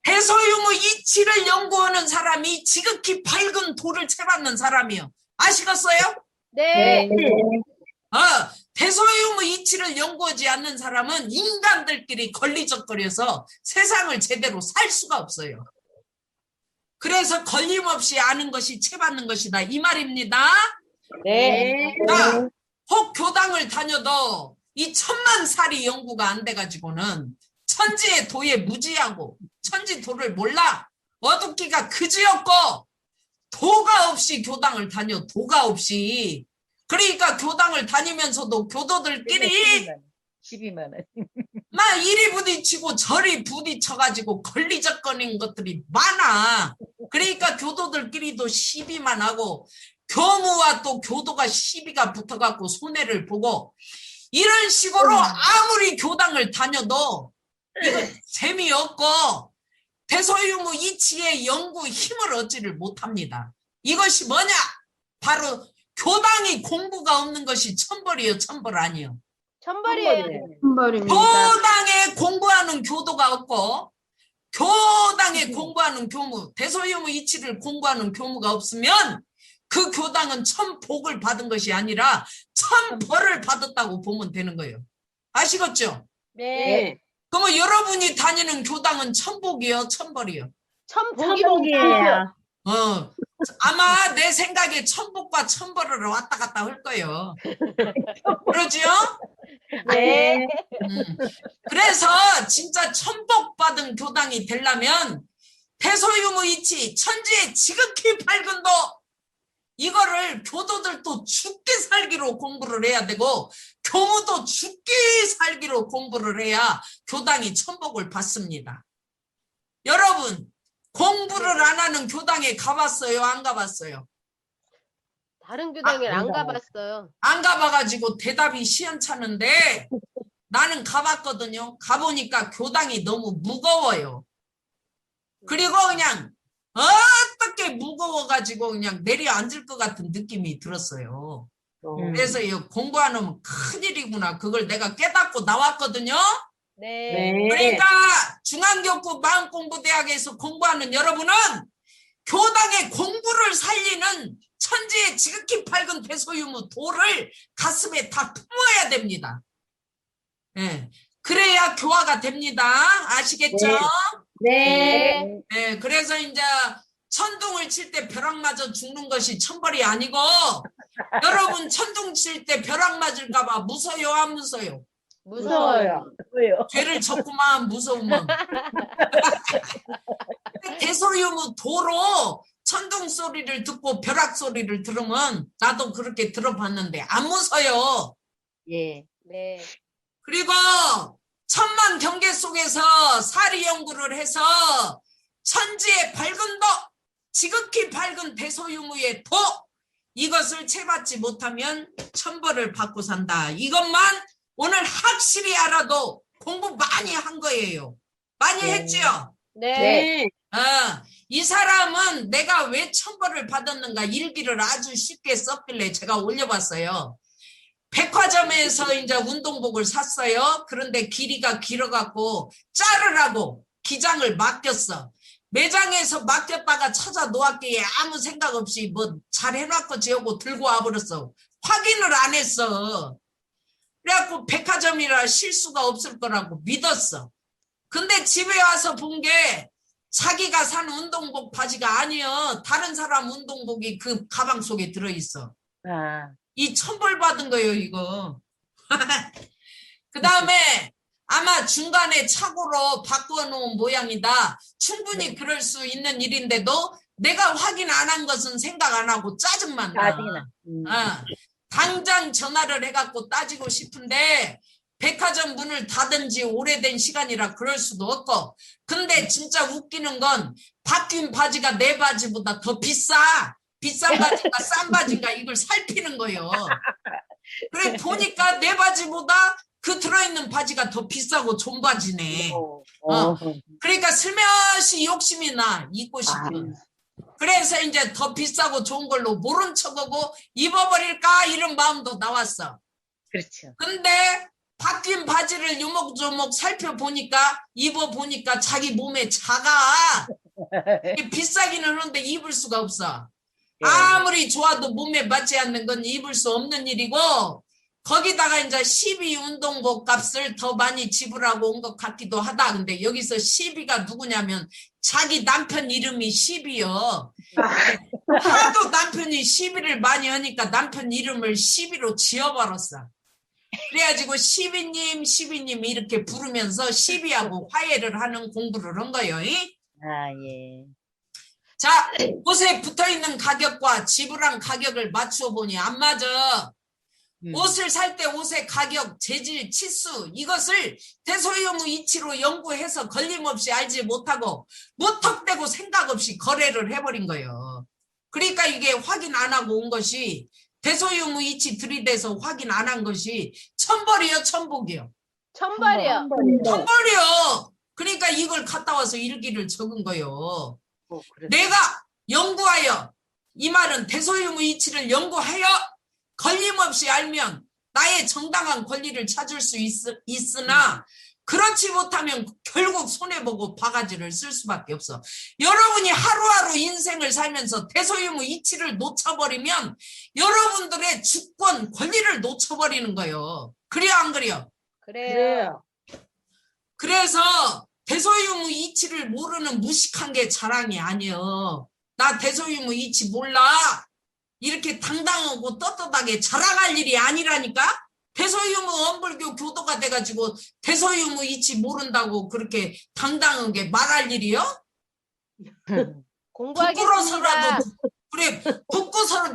대소유무 이치를 연구하는 사람이 지극히 밝은 도를 채받는 사람이요. 아시겠어요? 네. 대소유무 이치를 연구하지 않는 사람은 인간들끼리 걸리적거려서 세상을 제대로 살 수가 없어요. 그래서 걸림없이 아는 것이 채받는 것이다 이 말입니다. 네. 자, 혹 교당을 다녀도 이 천만살이 연구가 안 돼가지고는 천지의 도에 무지하고 천지 도를 몰라 어둡기가 그지없고 도가 없이 교당을 다녀 도가 없이 그러니까 교당을 다니면서도 교도들끼리 12만 원. 막 이리 부딪히고 저리 부딪혀가지고 걸리적거리는 것들이 많아. 그러니까 교도들끼리도 시비만 하고 교무와 또 교도가 시비가 붙어갖고 손해를 보고 이런 식으로 아무리 교당을 다녀도 이거 재미없고 대소유무 이치의 연구 힘을 얻지를 못합니다. 이것이 뭐냐? 바로 교당이 공부가 없는 것이 천벌이요, 천벌 아니요. 천벌이에요. 교당에 공부하는 교도가 없고 교당에 공부하는 교무, 대소유무 이치를 공부하는 교무가 없으면 그 교당은 천복을 받은 것이 아니라 천벌을 받았다고 보면 되는 거예요. 아시겠죠? 네. 그러면 여러분이 다니는 교당은 천복이요, 천벌이요? 천복이에요. 아마 내 생각에 천복과 천벌을 왔다 갔다 할 거예요. 그러지요? 네. 그래서 진짜 천복받은 교당이 되려면 대소유무 이치, 천지의 지극히 밝은 도 이거를 교도들도 죽게 살기로 공부를 해야 되고 교무도 죽게 살기로 공부를 해야 교당이 천복을 받습니다. 여러분 공부를 안 하는 교당에 가봤어요? 안 가봤어요? 다른 교당에 안 안 가봤어요. 안 가봐가지고 대답이 시원찮은데 나는 가봤거든요. 가보니까 교당이 너무 무거워요. 그리고 그냥 어떻게 무거워가지고 그냥 내려앉을 것 같은 느낌이 들었어요. 그래서 이 공부하는 건 큰일이구나. 그걸 내가 깨닫고 나왔거든요. 네. 그러니까 중앙교구 마음공부대학에서 공부하는 여러분은 교당의 공부를 살리는 천지의 지극히 밝은 대소유무 도를 가슴에 다 품어야 됩니다. 예, 그래야 교화가 됩니다. 아시겠죠? 네. 네, 그래서 이제 천둥을 칠 때 벼락 맞아 죽는 것이 천벌이 아니고 여러분 천둥 칠 때 벼락 맞을까봐 무서요 안 무서요? 무서워요. 왜요? 죄를 졌구만 무서우면. 대소유무 도로 천둥 소리를 듣고 벼락 소리를 들으면 나도 그렇게 들어봤는데 안 무서요. 예. 네. 그리고 천만 경계 속에서 사리 연구를 해서 천지의 밝은 도, 지극히 밝은 대소유무의 도, 이것을 채받지 못하면 천벌을 받고 산다. 이것만 오늘 확실히 알아도 공부 많이 한 거예요. 많이 했지요? 네. 이 사람은 내가 왜 천벌을 받았는가 일기를 아주 쉽게 썼길래 제가 올려봤어요. 백화점에서 이제 운동복을 샀어요. 그런데 길이가 길어갖고 자르라고 기장을 맡겼어. 매장에서 맡겼다가 찾아 놓았기에 아무 생각 없이 뭐 잘 해놨고 지우고 들고 와버렸어. 확인을 안 했어. 그래갖고 백화점이라 실수가 없을 거라고 믿었어. 근데 집에 와서 본 게 자기가 산 운동복 바지가 아니여. 다른 사람 운동복이 그 가방 속에 들어있어. 아, 이 천벌 받은 거예요, 이거. 그 다음에 아마 중간에 착오로 바꾸어 놓은 모양이다. 충분히 그럴 수 있는 일인데도 내가 확인 안 한 것은 생각 안 하고 짜증만 나. 짜증나. 당장 전화를 해갖고 따지고 싶은데 백화점 문을 닫은 지 오래된 시간이라 그럴 수도 없고. 근데 진짜 웃기는 건 바뀐 바지가 내 바지보다 더 비싸. 비싼 바지인가 싼 바지인가 이걸 살피는 거예요. 그래 보니까 내 바지보다 그 들어있는 바지가 더 비싸고 좋은 바지네. 그러니까 슬며시 욕심이 나 입고 싶은. 그래서 이제 더 비싸고 좋은 걸로 모른 척하고 입어버릴까 이런 마음도 나왔어. 그렇죠. 근데 바뀐 바지를 요목조목 살펴보니까 입어보니까 자기 몸에 작아. 비싸기는 하는데 입을 수가 없어. 아무리 좋아도 몸에 맞지 않는 건 입을 수 없는 일이고 거기다가 이제 12 운동복 값을 더 많이 지불하고 온 것 같기도 하다. 근데 여기서 12가 누구냐면 자기 남편 이름이 12요. 하도 남편이 12를 많이 하니까 남편 이름을 12로 지어버렸어. 그래가지고 12님 이렇게 부르면서 12하고 화해를 하는 공부를 한 거예요. 아, 예. 자, 옷에 붙어있는 가격과 지불한 가격을 맞추어 보니 안 맞아. 옷을 살 때 옷의 가격, 재질, 치수 이것을 대소유무 이치로 연구해서 걸림없이 알지 못하고 무턱대고 생각 없이 거래를 해버린 거예요. 그러니까 이게 확인 안 하고 온 것이 대소유무 이치 들이대서 확인 안 한 것이 천벌이요 천복이요? 천벌이요. 천벌이요. 그러니까 이걸 갔다 와서 일기를 적은 거예요. 내가 연구하여 이 말은 대소유무 이치를 연구하여 걸림없이 알면 나의 정당한 권리를 찾을 수 있으나 그렇지 못하면 결국 손해보고 바가지를 쓸 수밖에 없어. 여러분이 하루하루 인생을 살면서 대소유무 이치를 놓쳐버리면 여러분들의 주권, 권리를 놓쳐버리는 거예요. 그래요 안 그래요? 그래요. 그래서 대소유무 이치를 모르는 무식한 게 자랑이 아니에요. 나 대소유무 이치 몰라. 이렇게 당당하고 떳떳하게 자랑할 일이 아니라니까. 대소유무 엄불교 교도가 돼가지고 대소유무 이치 모른다고 그렇게 당당하게 말할 일이요? 공부하겠습니다. 부끄러워서라도 그래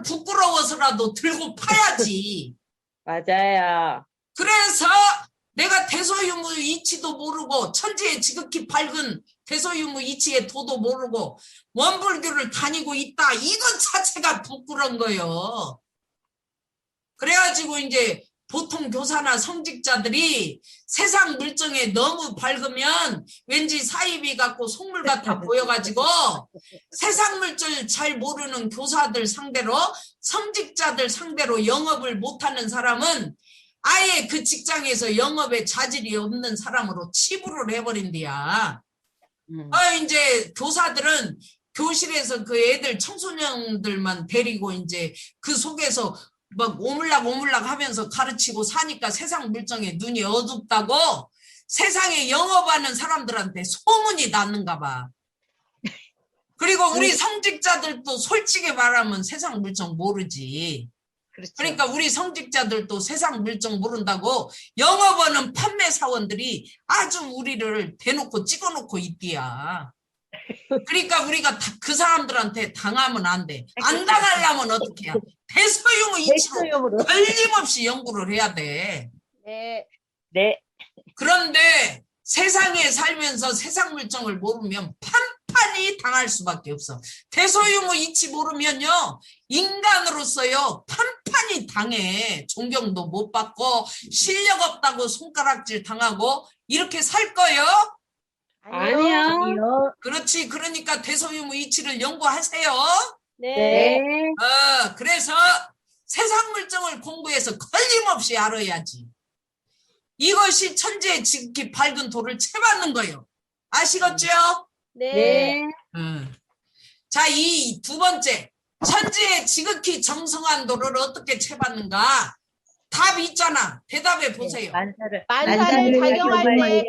부끄러워서라도 들고 파야지. 맞아요. 그래서 내가 대소유무 이치도 모르고 천지의 지극히 밝은 대소유무 이치의 도도 모르고 원불교를 다니고 있다. 이것 자체가 부끄러운 거예요. 그래가지고 이제 보통 교사나 성직자들이 세상 물정에 너무 밝으면 왠지 사이비 같고 속물 같아 보여가지고 세상 물질 잘 모르는 교사들 상대로 성직자들 상대로 영업을 못하는 사람은 아예 그 직장에서 영업에 자질이 없는 사람으로 치부를 해버린대야. 이제 교사들은 교실에서 그 애들 청소년들만 데리고 이제 그 속에서 막 오물락 하면서 가르치고 사니까 세상 물정에 눈이 어둡다고 세상에 영업하는 사람들한테 소문이 났는가 봐. 그리고 우리 성직자들도 솔직히 말하면 세상 물정 모르지. 그렇죠. 그러니까 우리 성직자들도 세상 물정 모른다고 영업하는 판매 사원들이 아주 우리를 대놓고 찍어놓고 있디야. 그러니까 우리가 그 사람들한테 당하면 안 돼. 안 당하려면 어떻게 해야? 대소유무 이치로 대소유무로. 걸림없이 연구를 해야 돼. 네. 네. 그런데 세상에 살면서 세상 물정을 모르면 판판이 당할 수밖에 없어. 대소유무 이치 모르면요. 인간으로서요. 판판이 당해. 존경도 못 받고 실력 없다고 손가락질 당하고 이렇게 살 거요? 아니요. 그렇지. 그러니까 대소유무 이치를 연구하세요. 네. 그래서 세상 물정을 공부해서 걸림없이 알아야지. 이것이 천지의 지극히 밝은 도를 채받는 거예요. 아시겠죠? 네. 자, 이 두 번째. 천지의 지극히 정성한 도를 어떻게 채받는가? 답 있잖아. 대답해 보세요. 만사를 만사를 작용할 때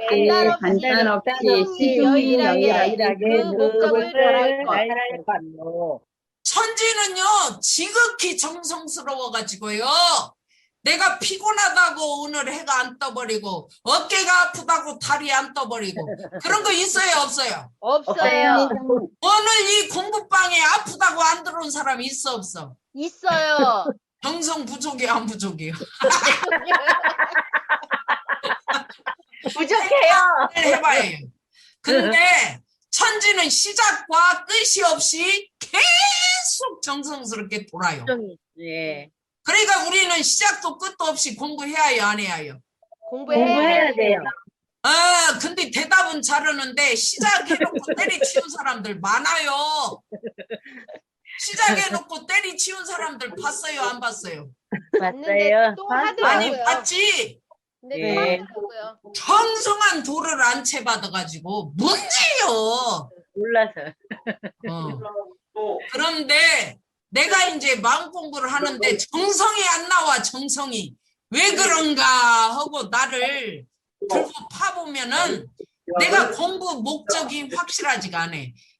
간단 없이 시중이 여일하게 그 목적을 달할 것. 천지는요, 지극히 정성스러워 가지고요. 내가 피곤하다고 오늘 해가 안 떠버리고 어깨가 아프다고 다리 안 떠버리고 그런 거 있어요, 없어요? 없어요. 오늘 이 공부방에 아프다고 안 들어온 사람 있어, 없어? 있어요. 정성 부족이에요, 안 부족이에요? 부족해요. 해봐요. 근데 천지는 시작과 끝이 없이 계속 정성스럽게 돌아요. 예. 그러니까 우리는 시작도 끝도 없이 공부해야 해요, 안 해야 해요? 공부해야 돼요. 근데 대답은 잘하는데 시작해놓고 때리치운 사람들 많아요. 시작해놓고 때리치운 사람들 봤어요, 안 봤어요? 봤는데 맞아요. 또 아니, 하더라고요. 봤지? 근데 네. 또 하더라고요. 정성한 도를 안 채받아가지고 문제요. 몰라서. 그런데 내가 이제 마음 공부를 하는데 정성이 안 나와. 정성이 왜 그런가 하고 나를 들고 파보면은 내가 공부 목적이 확실하지가 않아.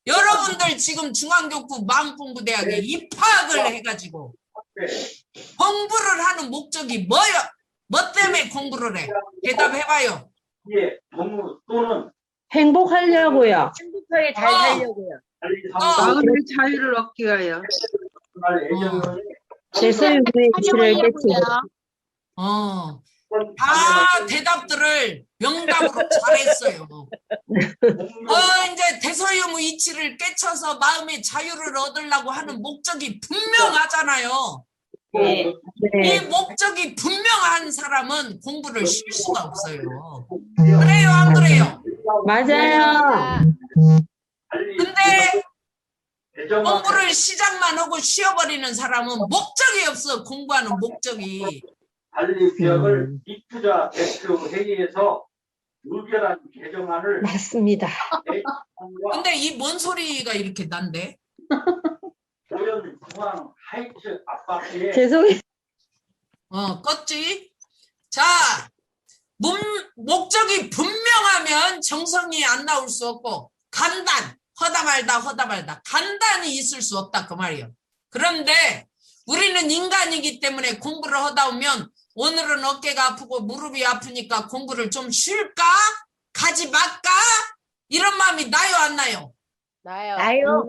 여러분들 지금 중앙교구 마음공부대학에 입학을 해가지고 공부를 하는 목적이 뭐요? 뭐 때문에 공부를 해? 대답해봐요. 예, 너무 또는 행복하려고요. 행복하게 잘 살려고요. 마음의 자유를 얻기 위하여. 애정을 대소유무의 이치를 깨치고. 다 대답들을 명답으로 잘했어요. 이제 대소유무 이치를 깨쳐서 마음의 자유를 얻으려고 하는 목적이 분명하잖아요. 네. 이 목적이 분명한 사람은 공부를 쉴 수가 없어요. 그래요, 안 그래요? 맞아요. 근데 애정을 공부를 시작만 하고 쉬어버리는 사람은 목적이 없어. 공부하는 목적이. 관리 개혁을 입주자 대표 회의에서 의결한 개정안을 맞습니다. 근데 이 뭔 소리가 이렇게 난데? 조현 중앙 하이츠 압박기에 죄송해요. 껐지? 자, 목적이 분명하면 정성이 안 나올 수 없고 간단, 허다 말다 간단히 있을 수 없다 그 말이에요. 그런데 우리는 인간이기 때문에 공부를 하다 보면 오늘은 어깨가 아프고 무릎이 아프니까 공부를 좀 쉴까? 가지 말까? 이런 마음이 나요, 안 나요? 나요. 나요.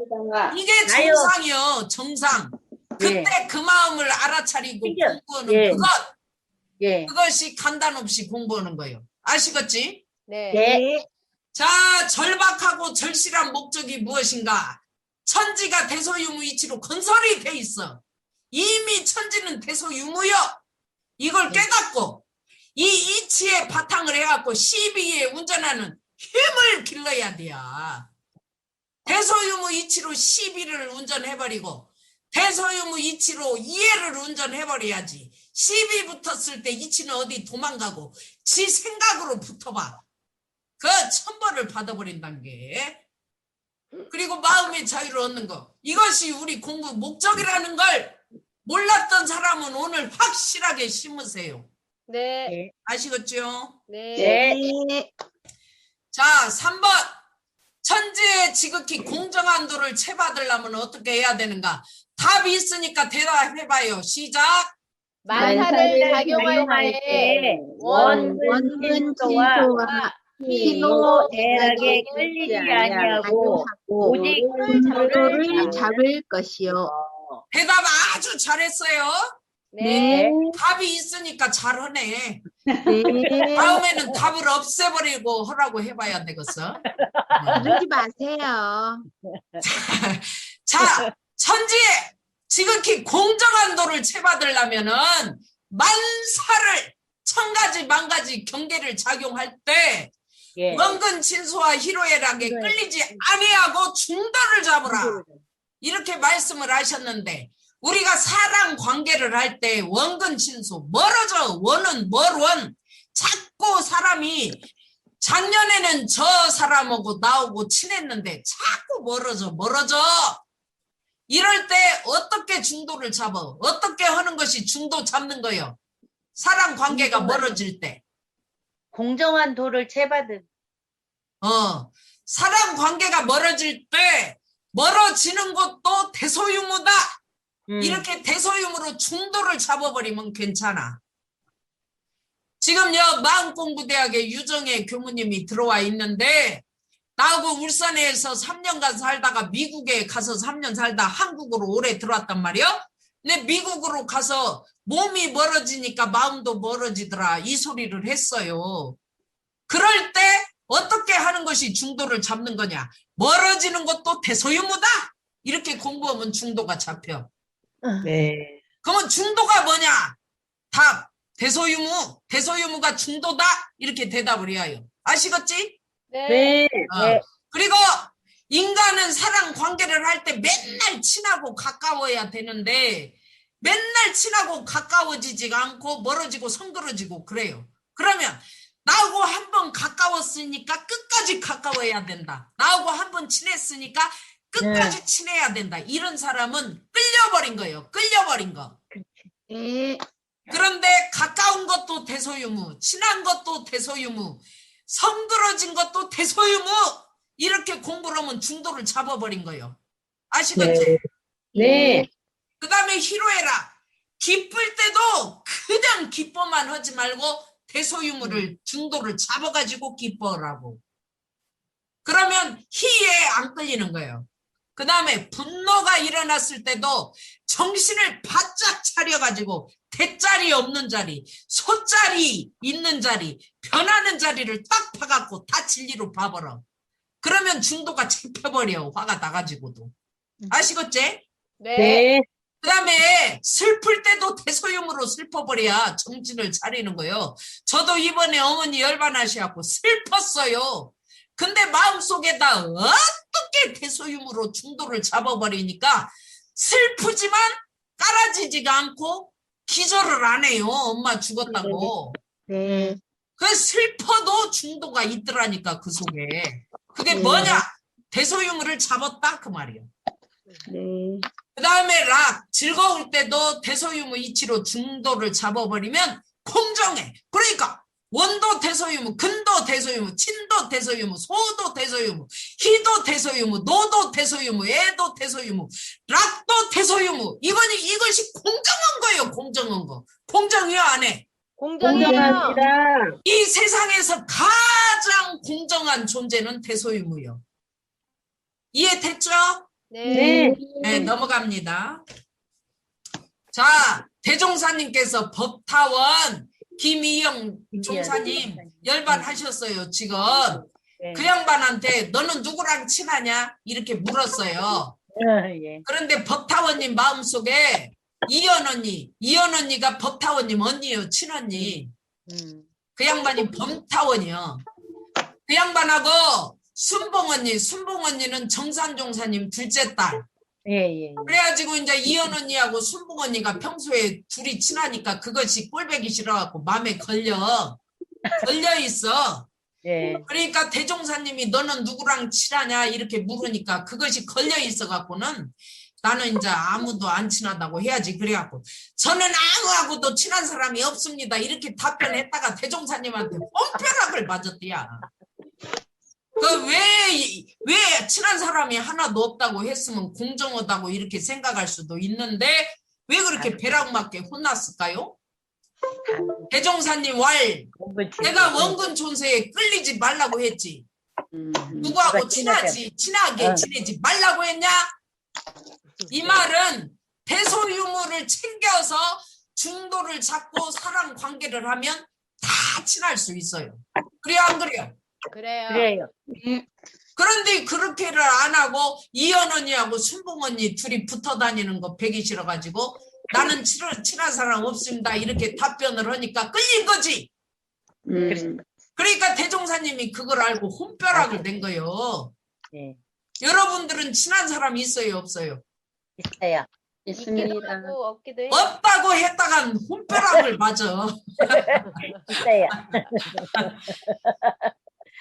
이게 나요. 정상이요, 정상. 그때 그 마음을 알아차리고 예. 공부하는 예. 예. 그것이 간단 없이 공부하는 거예요. 아시겠지? 네. 네. 자, 절박하고 절실한 목적이 무엇인가? 천지가 대소유무 이치로 건설이 돼 있어. 이미 천지는 대소유무여. 이걸 깨닫고 이 이치에 바탕을 해갖고 시비에 운전하는 힘을 길러야 돼요. 대소유무 이치로 시비를 운전해버리고 대소유무 이치로 이해를 운전해버려야지. 시비 붙었을 때 이치는 어디 도망가고 지 생각으로 붙어봐. 그 천벌을 받아버린다는 게. 그리고 마음의 자유를 얻는 거. 이것이 우리 공부 목적이라는 걸 몰랐던 사람은 오늘 확실하게 심으세요. 네. 아시겠죠? 네. 네. 자, 3번. 천지의 지극히 공정한 도를 채받으려면 어떻게 해야 되는가? 답이 있으니까 대답해봐요. 시작. 만사를 작용할 작용할 때 때 원근 원근 진소와 진소와 희도 대락에 끌리지 아니하고 오직 큰 진도를 잡을 것이요. 대답 아주 잘했어요. 네. 답이 있으니까 잘하네. 네. 다음에는 답을 없애버리고 하라고 해봐야 되겠어. 그러지 마세요. 자, 천지에 지극히 공정한 도를 채받으려면은 만사를 천가지 만가지 경계를 작용할 때 예. 원근 진소와 희로애락에 끌리지 아니하고 중도를 잡으라. 이렇게 말씀을 하셨는데 우리가 사랑 관계를 할 때 원근 진소 멀어져. 원은 멀원. 자꾸 사람이 작년에는 저 사람하고 나하고 친했는데 자꾸 멀어져. 이럴 때 어떻게 중도를 잡아? 어떻게 하는 것이 중도 잡는 거예요? 사랑 관계가 멀어질 때. 공정한 도를 채받은. 사랑 관계가 멀어질 때 멀어지는 것도 대소유무다. 이렇게 대소유무로 중도를 잡아버리면 괜찮아. 지금요 마음공부대학에 유정혜 교무님이 들어와 있는데 나하고 울산에서 3년간 살다가 미국에 가서 3년 살다 한국으로 오래 들어왔단 말이요. 근데 미국으로 가서 몸이 멀어지니까 마음도 멀어지더라 이 소리를 했어요. 그럴 때 어떻게 하는 것이 중도를 잡는 거냐? 멀어지는 것도 대소유무다. 이렇게 공부하면 중도가 잡혀. 네. 그러면 중도가 뭐냐? 답. 대소유무가 중도다. 이렇게 대답을 해야 해요. 아시겠지? 네. 그리고 인간은 사랑 관계를 할 때 맨날 친하고 가까워야 되는데 맨날 친하고 가까워지지가 않고 멀어지고 성그러지고 그래요. 그러면 나하고 한 번 가까웠으니까 끝까지 가까워야 된다. 나하고 한 번 친했으니까 끝까지 친해야 된다. 이런 사람은 끌려버린 거예요. 끌려버린 거. 네. 그런데 가까운 것도 대소유무, 친한 것도 대소유무, 성그러진 것도 대소유무. 이렇게 공부를 하면 중도를 잡아버린 거예요. 아시겠지? 네. 그 다음에 희로애락. 기쁠 때도 그냥 기뻐만 하지 말고 대소유무를 중도를 잡아가지고 기뻐라고. 그러면 희에 안 끌리는 거예요. 그 다음에 분노가 일어났을 때도 정신을 바짝 차려가지고 대자리 없는 자리, 소자리 있는 자리, 변하는 자리를 딱 봐갖고 다 진리로 봐버려. 그러면 중도가 잡혀버려. 화가 나가지고도. 아시겠지? 네. 그 다음에 슬플 때도 대소유무로 슬퍼버려야 정신을 차리는 거예요. 저도 이번에 어머니 열반하셔갖고 슬펐어요. 근데 마음속에다 어떻게 대소유무로 중도를 잡아버리니까 슬프지만 깔아지지가 않고 기절을 안 해요. 엄마 죽었다고. 네. 그 슬퍼도 중도가 있더라니까 그 속에. 그게 뭐냐? 대소유무를 잡았다 그 말이에요. 네. 그 다음에 락, 즐거울 때도 대소유무 이치로 중도를 잡아버리면 공정해. 그러니까 원도 대소유무, 근도 대소유무, 친도 대소유무, 소도 대소유무, 희도 대소유무, 노도 대소유무, 애도 대소유무, 락도 대소유무. 이것이 공정한 거예요. 공정한 거. 공정해요 안 해? 공정합니다. 이 세상에서 가장 공정한 존재는 대소유무요. 이해됐죠? 네. 네, 넘어갑니다. 자, 대종사님께서 법타원 김희영 종사님 열반하셨어요, 지금. 그 양반한테 너는 누구랑 친하냐? 이렇게 물었어요. 예. 그런데 법타원님 마음속에 이연 언니가 법타원님 언니요, 친언니. 그 양반이 범타원이요. 그 양반하고 순봉 언니는 정산종사님 둘째 딸. 예. 그래가지고 이제 이연 언니하고 순봉 언니가 평소에 둘이 친하니까 그것이 꼴배기 싫어갖고 마음에 걸려 있어. 예. 그러니까 대종사님이 너는 누구랑 친하냐 이렇게 물으니까 그것이 걸려 있어갖고는 나는 이제 아무도 안 친하다고 해야지. 그래갖고 저는 아무하고도 친한 사람이 없습니다 이렇게 답변했다가 대종사님한테 뻔벼락을 맞았대야. 그 왜 친한 사람이 하나도 없다고 했으면 공정하다고 이렇게 생각할 수도 있는데 왜 그렇게 벼락맞게 혼났을까요? 대종사님 내가 원근 촌세에 끌리지 말라고 했지. 누구하고 누가 친하게 어. 지내지 말라고 했냐? 이 말은 대소유무를 챙겨서 중도를 잡고 사람 관계를 하면 다 친할 수 있어요. 그래요, 안 그래요? 그래요. 그런데 그렇게를 안 하고 이연 언니하고 순봉 언니 둘이 붙어 다니는 거 배기 싫어가지고 나는 친한 사람 없습니다 이렇게 답변을 하니까 끌린 거지. 그러니까 대종사님이 그걸 알고 혼벼락을 낸 거예요. 예. 여러분들은 친한 사람 있어요, 없어요? 있어요. 있습니다. 없기도 해요. 없다고 했다간 혼벼락을 맞아. 있어요.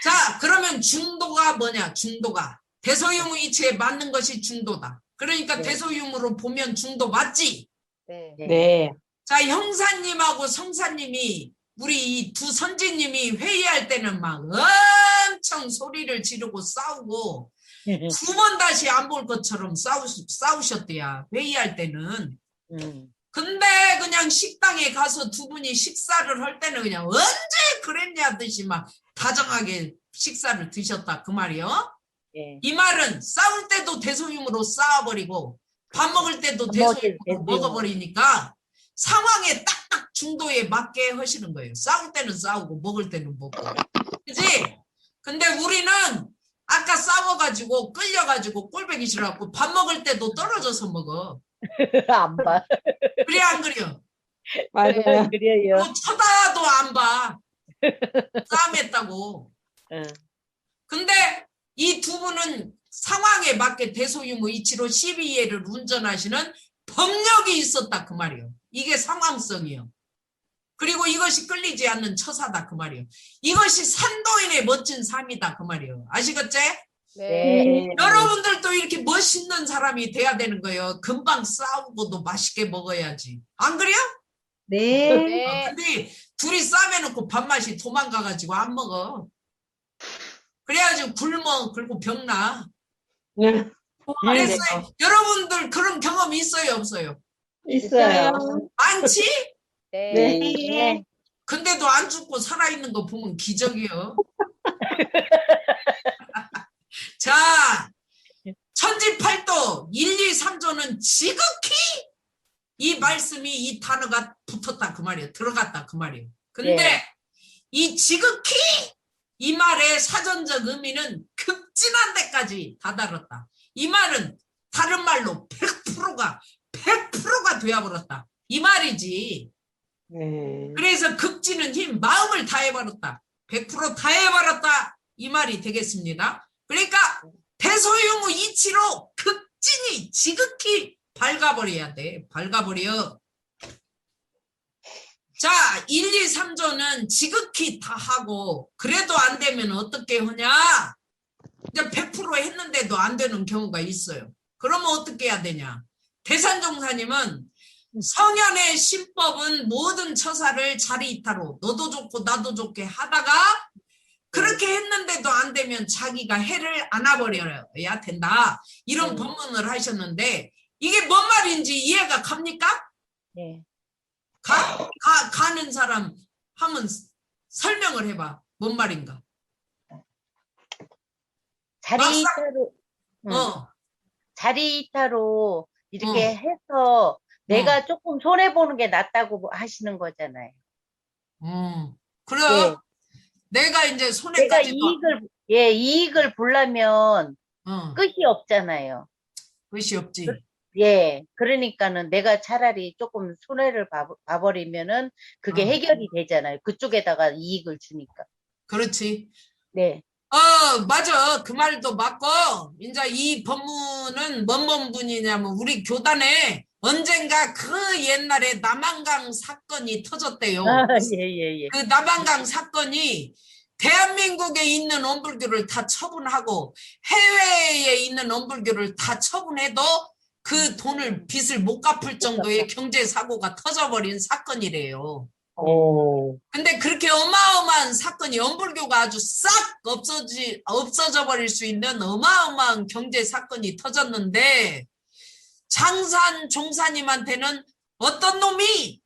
자, 그러면 중도가 뭐냐? 중도가 대소유무 이치에 맞는 것이 중도다. 그러니까 네. 대소유무로 보면 중도 맞지? 네. 네. 자, 형사님하고 성사님이 우리 이 두 선지님이 회의할 때는 막 엄청 소리를 지르고 싸우고 두 번 다시 안 볼 것처럼 싸우셨대야. 회의할 때는. 근데 그냥 식당에 가서 두 분이 식사를 할 때는 그냥 언제 그랬냐 듯이 막 다정하게 식사를 드셨다 그 말이요. 예. 이 말은 싸울 때도 대소유무로 싸워버리고 밥 먹을 때도 대소유무로 먹어버리니까 상황에 딱딱 중도에 맞게 하시는 거예요. 싸울 때는 싸우고 먹을 때는 먹고. 그치? 근데 우리는 아까 싸워가지고 끌려가지고 꼴배기 싫어갖고 밥 먹을 때도 떨어져서 먹어. 안 봐. 그래 안 그래요? 맞아요. 그래요. 또 쳐다도 안 봐. 싸움했다고. 근데 이 두 분은 상황에 맞게 대소유무 이치로 12회를 운전하시는 법력이 있었다 그 말이에요. 이게 상황성이요. 그리고 이것이 끌리지 않는 처사다 그 말이에요. 이것이 산도인의 멋진 삶이다 그 말이에요. 아시겠지? 네. 여러분들도 이렇게 멋있는 사람이 돼야 되는 거예요. 금방 싸우고도 맛있게 먹어야지. 안 그래요? 네. 네. 근데 둘이 싸매놓고 밥맛이 도망가가지고 안 먹어. 그래가지고 굶어. 그리고 병나. 네. 그래서 여러분들 그런 경험이 있어요, 없어요? 있어요. 많지? 네. 네. 근데도 안 죽고 살아있는 거 보면 기적이요. 자, 천지팔도 1, 2, 3조는 지극히 이 말씀이 이 단어가 붙었다 그 말이에요. 들어갔다 그 말이에요. 근데 네. 이 지극히 이 말의 사전적 의미는 극진한 데까지 다다랐다. 이 말은 다른 말로 100%가 되어버렸다. 이 말이지. 네. 그래서 극진은 힘, 마음을 다해버렸다. 100% 다해버렸다. 이 말이 되겠습니다. 그러니까 대소유무 이치로 극진히 지극히 밝아버려야 돼. 밝아버려. 자, 1, 2, 3조는 지극히 다 하고 그래도 안 되면 어떻게 하냐? 이제 100% 했는데도 안 되는 경우가 있어요. 그러면 어떻게 해야 되냐? 대산종사님은 성현의 신법은 모든 처사를 자리이타로 너도 좋고 나도 좋게 하다가 그렇게 했는데도 안 되면 자기가 해를 안아버려야 된다. 이런 법문을 하셨는데 이게 뭔 말인지 이해가 갑니까? 네. 가는 사람 한번 설명을 해봐. 뭔 말인가? 자리이타로 이렇게 해서 내가 조금 손해보는 게 낫다고 하시는 거잖아요. 그럼 내가 이제 내가 손해까지도 이익을 보려면 끝이 없잖아요. 것이 없지. 예. 그러니까는 내가 차라리 조금 손해를 봐버리면은 그게 어. 해결이 되잖아요. 그쪽에다가 이익을 주니까. 그렇지. 네. 맞아. 그 말도 맞고, 이제 이 법문은 뭔 법문이냐면, 우리 교단에 언젠가 그 옛날에 남한강 사건이 터졌대요. 예. 그 남한강 사건이 대한민국에 있는 원불교를 다 처분하고 해외에 있는 원불교를 다 처분해도 그 돈을 빚을 못 갚을 정도의 경제 사고가 터져버린 사건이래요. 오. 근데 그렇게 어마어마한 사건이 원불교가 아주 싹 없어져 버릴 수 있는 어마어마한 경제 사건이 터졌는데 장산 종사님한테는 어떤 놈이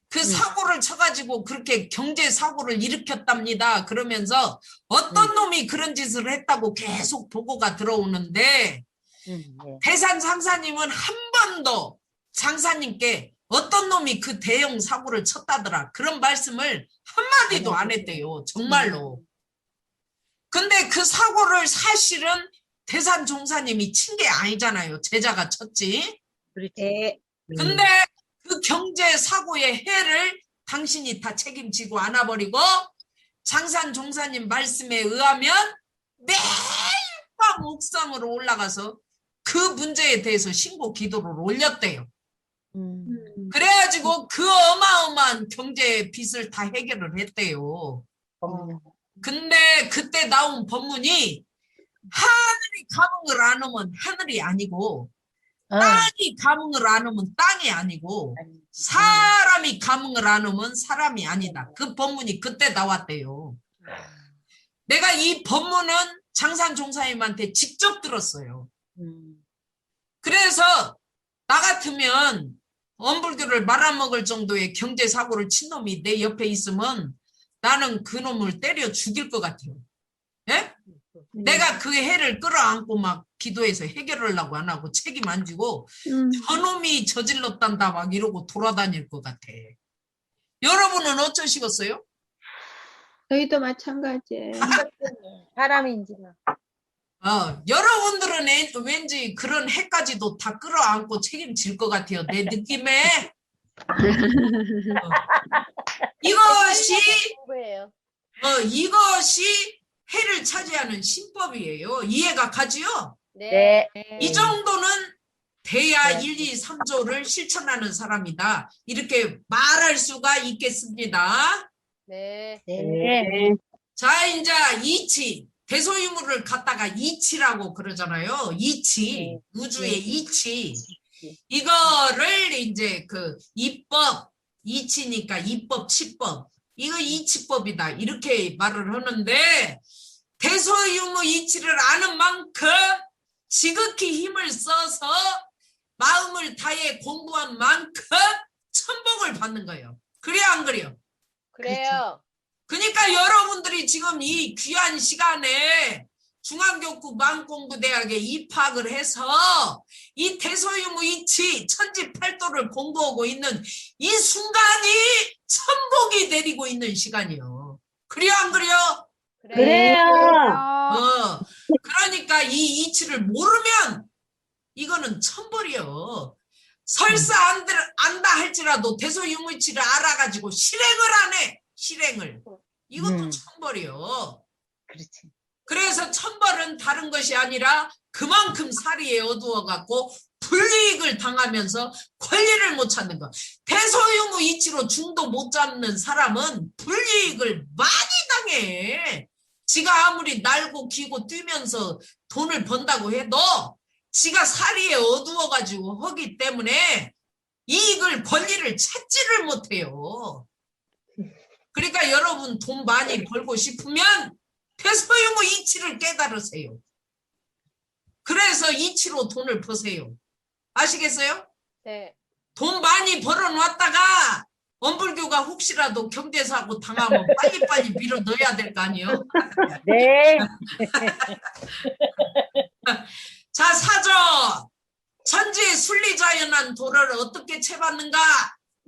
그 사고를 쳐가지고 그렇게 경제 사고를 일으켰답니다. 그러면서 어떤 놈이 그런 짓을 했다고 계속 보고가 들어오는데 네. 대산 장사님은 한 번도 장사님께 어떤 놈이 그 대형 사고를 쳤다더라. 그런 말씀을 한마디도 안 했대요. 정말로. 근데 그 사고를 사실은 대산 종사님이 친 게 아니잖아요. 제자가 쳤지. 그렇지. 네. 근데 그 경제 사고의 해를 당신이 다 책임지고 안아버리고 장산 종사님 말씀에 의하면 매일 밤 옥상으로 올라가서 그 문제에 대해서 신고 기도를 올렸대요. 그래가지고 그 어마어마한 경제 빚을 다 해결을 했대요. 근데 그때 나온 법문이 하늘이 감흥을 안 하면 하늘이 아니고 땅이 감흥을 안 하면 땅이 아니고 사람이 감흥을 안 하면 사람이 아니다. 그 법문이 그때 나왔대요. 내가 이 법문은 장산 종사님한테 직접 들었어요. 그래서 나 같으면 원불교를 말아먹을 정도의 경제 사고를 친 놈이 내 옆에 있으면 나는 그 놈을 때려 죽일 것 같아요. 예? 내가 그 해를 끌어안고 막 기도해서 해결하려고 안 하고 책임 안 지고 저놈이 저질렀단다 막 이러고 돌아다닐 것 같아. 여러분은 어쩌시겠어요? 저희도 마찬가지예요. 사람인지라. 여러분들은 왠지 그런 해까지도 다 끌어안고 책임질 것 같아요. 내 느낌에. 이것이 해를 차지하는 신법이에요. 이해가 가지요? 네. 이 정도는 돼야 1, 2, 3조를 실천하는 사람이다. 이렇게 말할 수가 있겠습니다. 네. 네. 자, 이제 이치. 대소유물을 갖다가 이치라고 그러잖아요. 이치. 우주의 이치. 이거를 이제 그 입법, 이치니까 입법, 치법. 이거 이치법이다. 이렇게 말을 하는데 대소유무 이치를 아는 만큼 지극히 힘을 써서 마음을 다해 공부한 만큼 천복을 받는 거예요. 그래요, 안 그래요? 그래요. 그러니까 여러분들이 지금 이 귀한 시간에 중앙교구 만공부대학에 입학을 해서 이 대소유무 이치 천지팔도를 공부하고 있는 이 순간이 천복이 내리고 있는 시간이요. 그래요, 안 그래요? 그래요. 그러니까 이 이치를 모르면 이거는 천벌이요. 설사 안다 할지라도 대소유무이치를 알아가지고 실행을 안 해. 실행을. 이것도 천벌이요. 그렇지. 그래서 천벌은 다른 것이 아니라 그만큼 사리에 어두워갖고 불이익을 당하면서 권리를 못 찾는 것. 대소유무 이치로 중도 못 잡는 사람은 불이익을 많이 당해. 지가 아무리 날고 기고 뛰면서 돈을 번다고 해도 지가 사리에 어두워가지고 하기 때문에 이익을 권리를 찾지를 못해요. 그러니까 여러분 돈 많이 벌고 싶으면 대소유무 이치를 깨달으세요. 그래서 이치로 돈을 버세요. 아시겠어요? 네. 돈 많이 벌어놨다가 원불교가 혹시라도 경제사고 당하면 빨리빨리 밀어 넣어야 될 거 아니에요? 네. 자, 사조. 천지 순리자연한 도를 어떻게 채받는가?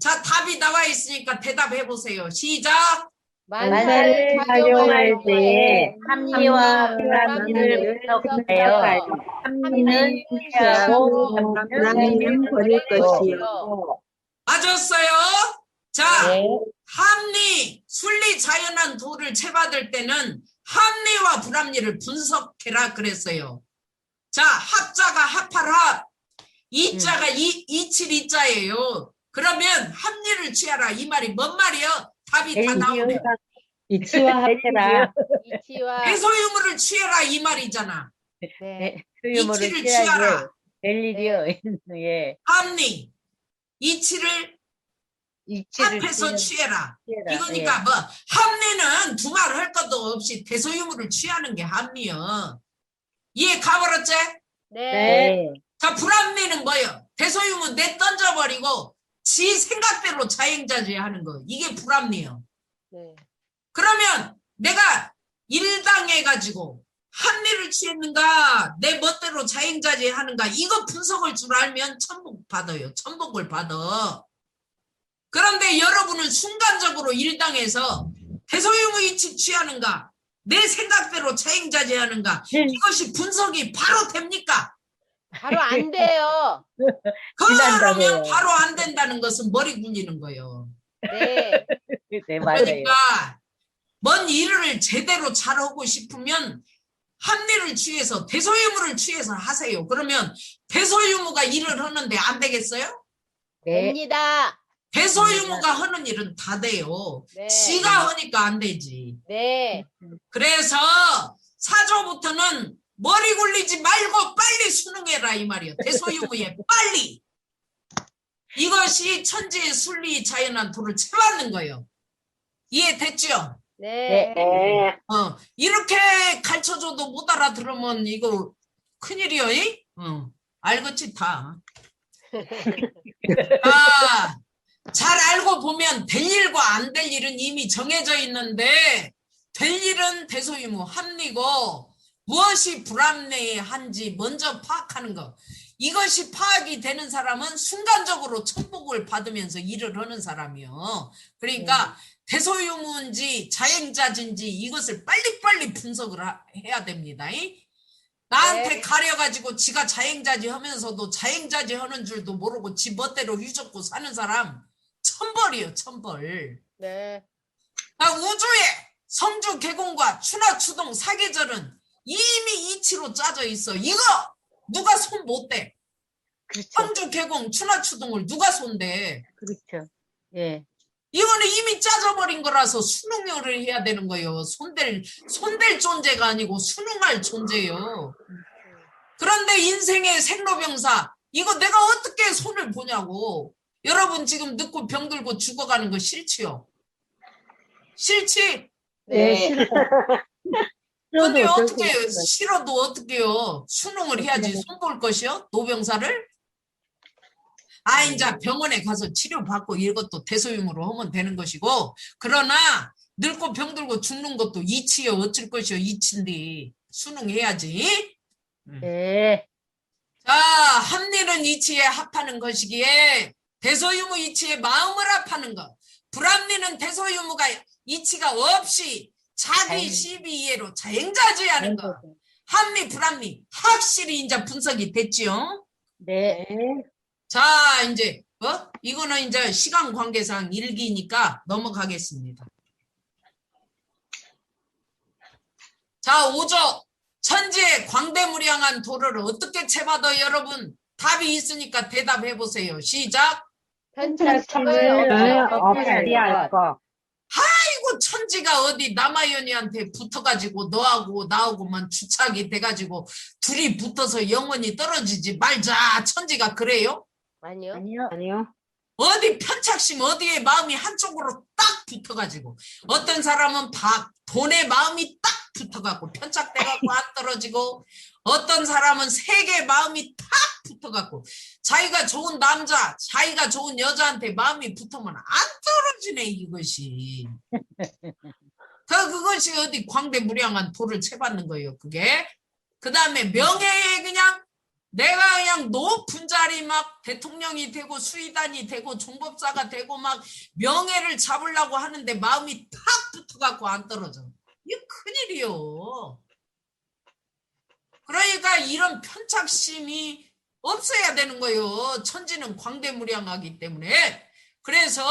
자, 답이 나와 있으니까 대답해 보세요. 시작. 만사를 만사를 작용할 작용할 때에 때에 합리와 불합리를 불합리를 분석하여 분석하여 합리는 취하고 불합리는 버릴 것이요. 맞았어요. 자, 네. 합리, 순리 자연한 도를 채받을 때는 합리와 불합리를 분석해라 그랬어요. 자, 합자가 합할합, 이자가 이칠이자예요. 그러면 합리를 취하라 이 말이 뭔 말이요? 답이 다 나오네. 이치와 합해라. 이치와 대소유무를 취해라 이 말이잖아. 네. 소유물을 이치를 취하게 취하라. 될 일이요. 예. 합리, 이치를 이치를 합해서 취해라. 취해라. 이거니까 뭐 합리는 두말 할 것도 없이 대소유무를 취하는 게 합리요. 이해 가버렸지? 네. 네. 자, 불합리는 뭐요? 대소유무 내 던져버리고 지 생각대로 자행자재 하는 거. 이게 불합리요. 네. 그러면 내가 일당해가지고 합리를 취했는가 내 멋대로 자행자재 하는가 이거 분석을 줄 알면 천복 받아요. 천복을 받아. 그런데 여러분은 순간적으로 일당해서 대소유무 이치 취하는가 내 생각대로 자행자재 하는가 이것이 분석이 바로 됩니까? 바로 안 돼요. 그러면 지난다고요. 바로 안 된다는 것은 머리 굴리는 거예요. 네. 네, 맞아요. 그러니까 뭔 일을 제대로 잘하고 싶으면 합리를 취해서 대소유무를 취해서 하세요. 그러면 대소유무가 일을 하는데 안 되겠어요? 네. 됩니다. 대소유무가 하는 일은 다 돼요. 네. 지가 하니까 안 되지. 네. 그래서 사조부터는 머리 굴리지 말고 빨리 수능해라 이 말이에요. 대소유무에 빨리. 이것이 천지의 순리 자연한 도를 채받는 거예요. 이해됐죠? 네. 이렇게 가르쳐줘도 못 알아들으면 이거 큰일이요. 알겠지 다. 잘 알고 보면 될 일과 안 될 일은 이미 정해져 있는데 될 일은 대소유무 합리고 무엇이 불합리한지 먼저 파악하는 것. 이것이 파악이 되는 사람은 순간적으로 천복을 받으면서 일을 하는 사람이요. 그러니까 대소유무인지 자행자진지 이것을 빨리빨리 분석을 해야 됩니다. 나한테 네. 가려가지고 지가 자행자지 하면서도 자행자지 하는 줄도 모르고 지 멋대로 휘젓고 사는 사람 천벌이요, 천벌. 네. 우주의 성주 개공과 추나 추동 사계절은 이미 이치로 짜져 있어. 이거 누가 손 못 대? 그렇죠. 성주 개공 추나 추동을 누가 손대? 그렇죠. 예. 이거는 이미 짜져버린 거라서 수능을 해야 되는 거예요. 손댈 존재가 아니고 수능할 존재예요. 그런데 인생의 생로병사 이거 내가 어떻게 손을 보냐고. 여러분 지금 늙고 병들고 죽어가는 거 싫지요? 싫지? 네. 근데 어떻게 싫어도 어떻게요? 수능을 해야지 손 볼 것이요? 노병사를? 이제 병원에 가서 치료받고 이것도 대소유무로 하면 되는 것이고 그러나 늙고 병들고 죽는 것도 이치요. 어쩔 것이요. 이치인데 수능해야지. 네. 자, 합리는 이치에 합하는 것이기에 대소유무 이치에 마음을 합하는 것. 불합리는 대소유무가 이치가 없이 자기 시비이해로 자행자재하는 것. 합리 불합리 확실히 이제 분석이 됐지요. 네. 자, 이제 이거는 이제 시간 관계상 일기니까 넘어가겠습니다. 자, 5조 천지의 광대무량한 도를 어떻게 채받아 여러분? 답이 있으니까 대답해 보세요. 시작. 편차심을 없애야 거. 아이고 천지가 어디 남아연이한테 붙어가지고 너하고 나하고만 주착이 돼가지고 둘이 붙어서 영원히 떨어지지 말자. 천지가 그래요? 아니요. 아니요. 어디 편착심 어디에 마음이 한쪽으로 딱 붙어가지고 어떤 사람은 돈에 마음이 딱 붙어갖고 편착돼갖고 안 떨어지고 어떤 사람은 세계 마음이 딱 붙어갖고 자기가 좋은 남자 자기가 좋은 여자한테 마음이 붙으면 안 떨어지네 이것이. 그것이 어디 광대무량한 도를 채받는 거예요 그게. 그 다음에 명예에 그냥 내가 그냥 높은 자리 막 대통령이 되고 수의단이 되고 종법사가 되고 막 명예를 잡으려고 하는데 마음이 탁 붙어갖고 안 떨어져. 이게 큰일이요. 그러니까 이런 편착심이 없어야 되는 거예요. 천지는 광대무량하기 때문에. 그래서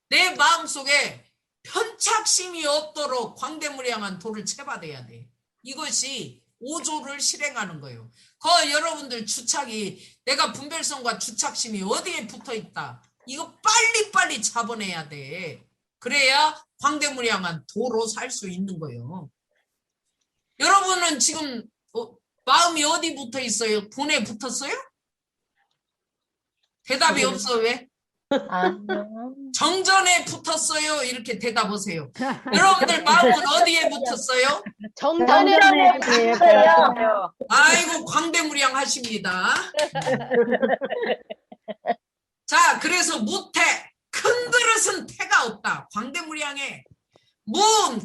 내 마음속에 편착심이 없도록 광대무량한 도를 채받아야 돼. 이것이 5조를 실행하는 거예요. 여러분들 주착이 내가 분별성과 주착심이 어디에 붙어 있다. 이거 빨리빨리 잡아내야 돼. 그래야 광대무량한 도로 살 수 있는 거예요. 여러분은 지금 마음이 어디 붙어 있어요? 본에 붙었어요? 대답이 없어. 왜? 정전에 붙었어요. 이렇게 대답하세요. 여러분들 마음은 어디에 붙었어요? 정전에 붙었어요. 아이고 광대무량하십니다. 자, 그래서 무태, 큰 그릇은 태가 없다. 광대무량해.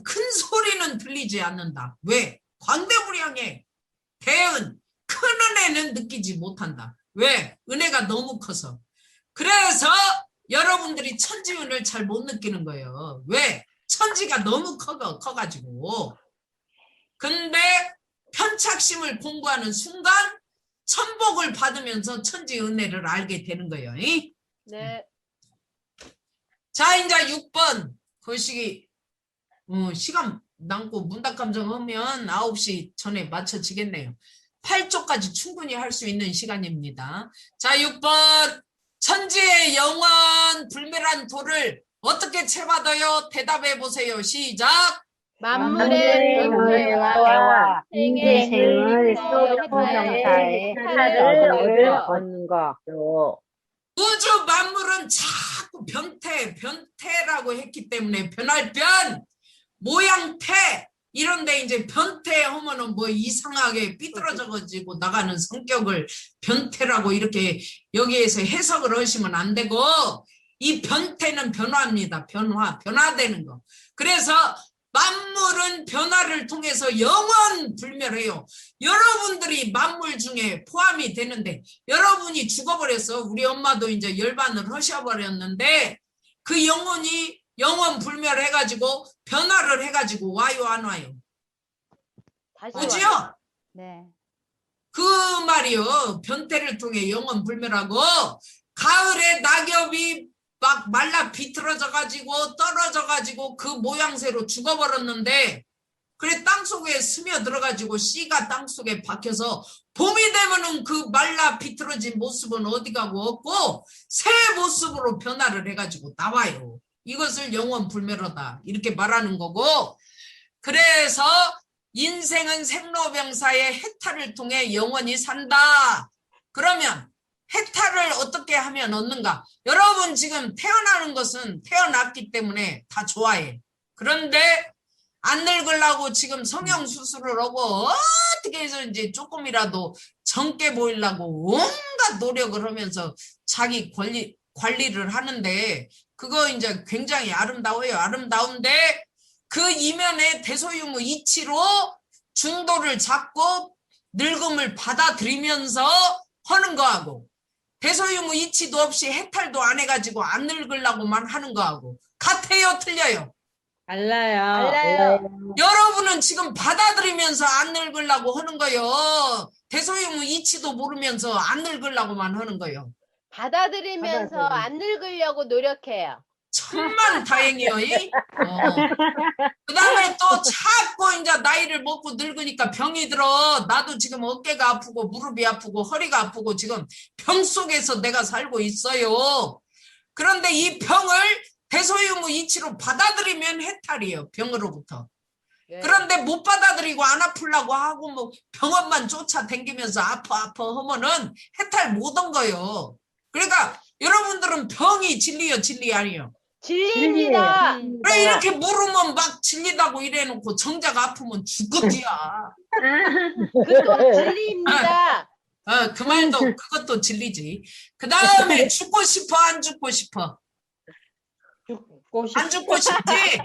큰 소리는 들리지 않는다. 왜? 광대무량해. 대은, 큰 은혜는 느끼지 못한다. 왜? 은혜가 너무 커서. 그래서 여러분들이 천지운을 잘 못 느끼는 거예요. 왜? 천지가 너무 커가지고. 근데 편착심을 공부하는 순간 천복을 받으면서 천지 은혜를 알게 되는 거예요. 네. 자, 이제 6번 거시기 시간 남고 문답감정 하면 9시 전에 맞춰지겠네요. 8조까지 충분히 할 수 있는 시간입니다. 자, 6번 천지의 영원 불멸한 도를 어떻게 채받아요? 대답해 보세요. 시작. 만물의 변화와 생의 소명사의 해탈을 얻는 거. 우주 만물은 자꾸 변태라고 했기 때문에 변할 변, 모양태 이런데 이제 변태 하면은 뭐 이상하게 삐뚤어져가지고 나가는 성격을 변태라고 이렇게 여기에서 해석을 하시면 안 되고, 이 변태는 변화입니다. 변화되는 거. 그래서 만물은 변화를 통해서 영원 불멸해요. 여러분들이 만물 중에 포함이 되는데 여러분이 죽어버렸어. 우리 엄마도 이제 열반을 하셔버렸는데 그 영혼이 영원 불멸해가지고 변화를 해가지고 와요, 안 와요? 다시 오지요? 와요. 네. 그 말이요. 변태를 통해 영원 불멸하고, 가을에 낙엽이 막 말라 비틀어져가지고 떨어져가지고 그 모양새로 죽어버렸는데, 그래 땅속에 스며들어가지고 씨가 땅속에 박혀서 봄이 되면은 그 말라 비틀어진 모습은 어디 가고 없고 새 모습으로 변화를 해가지고 나와요. 이것을 영원 불멸하다 이렇게 말하는 거고, 그래서 인생은 생로병사의 해탈을 통해 영원히 산다. 그러면 해탈을 어떻게 하면 얻는가? 여러분 지금 태어나는 것은 태어났기 때문에 다 좋아해. 그런데 안 늙으려고 지금 성형수술을 하고 어떻게 해서 이제 조금이라도 젊게 보이려고 온갖 노력을 하면서 자기 관리를 하는데, 그거 이제 굉장히 아름다워요. 아름다운데 그 이면에 대소유무 이치로 중도를 잡고 늙음을 받아들이면서 하는 거하고, 대소유무 이치도 없이 해탈도 안 해가지고 안 늙으려고만 하는 거하고 같아요, 틀려요? 알아요. 여러분은 지금 받아들이면서 안 늙으려고 하는 거요. 대소유무 이치도 모르면서 안 늙으려고만 하는 거요. 받아들이면서 안 늙으려고 노력해요. 천만 다행이요. 그 다음에 또 자꾸 이제 나이를 먹고 늙으니까 병이 들어. 나도 지금 어깨가 아프고 무릎이 아프고 허리가 아프고 지금 병 속에서 내가 살고 있어요. 그런데 이 병을 대소유무 이치로 받아들이면 해탈이에요. 병으로부터. 네. 그런데 못 받아들이고 안 아프려고 하고 뭐 병원만 쫓아다니면서 아파 하면은 해탈 못 한 거예요. 그러니까 여러분들은 병이 진리요, 진리 아니요? 진리입니다. 왜 이렇게 물으면 막 진리다고 이래놓고 정작 아프면 죽겠지야. 그것도 진리입니다. 그 말도 그것도 진리지. 그 다음에 죽고 싶어, 안 죽고 싶어? 안 죽고 싶지?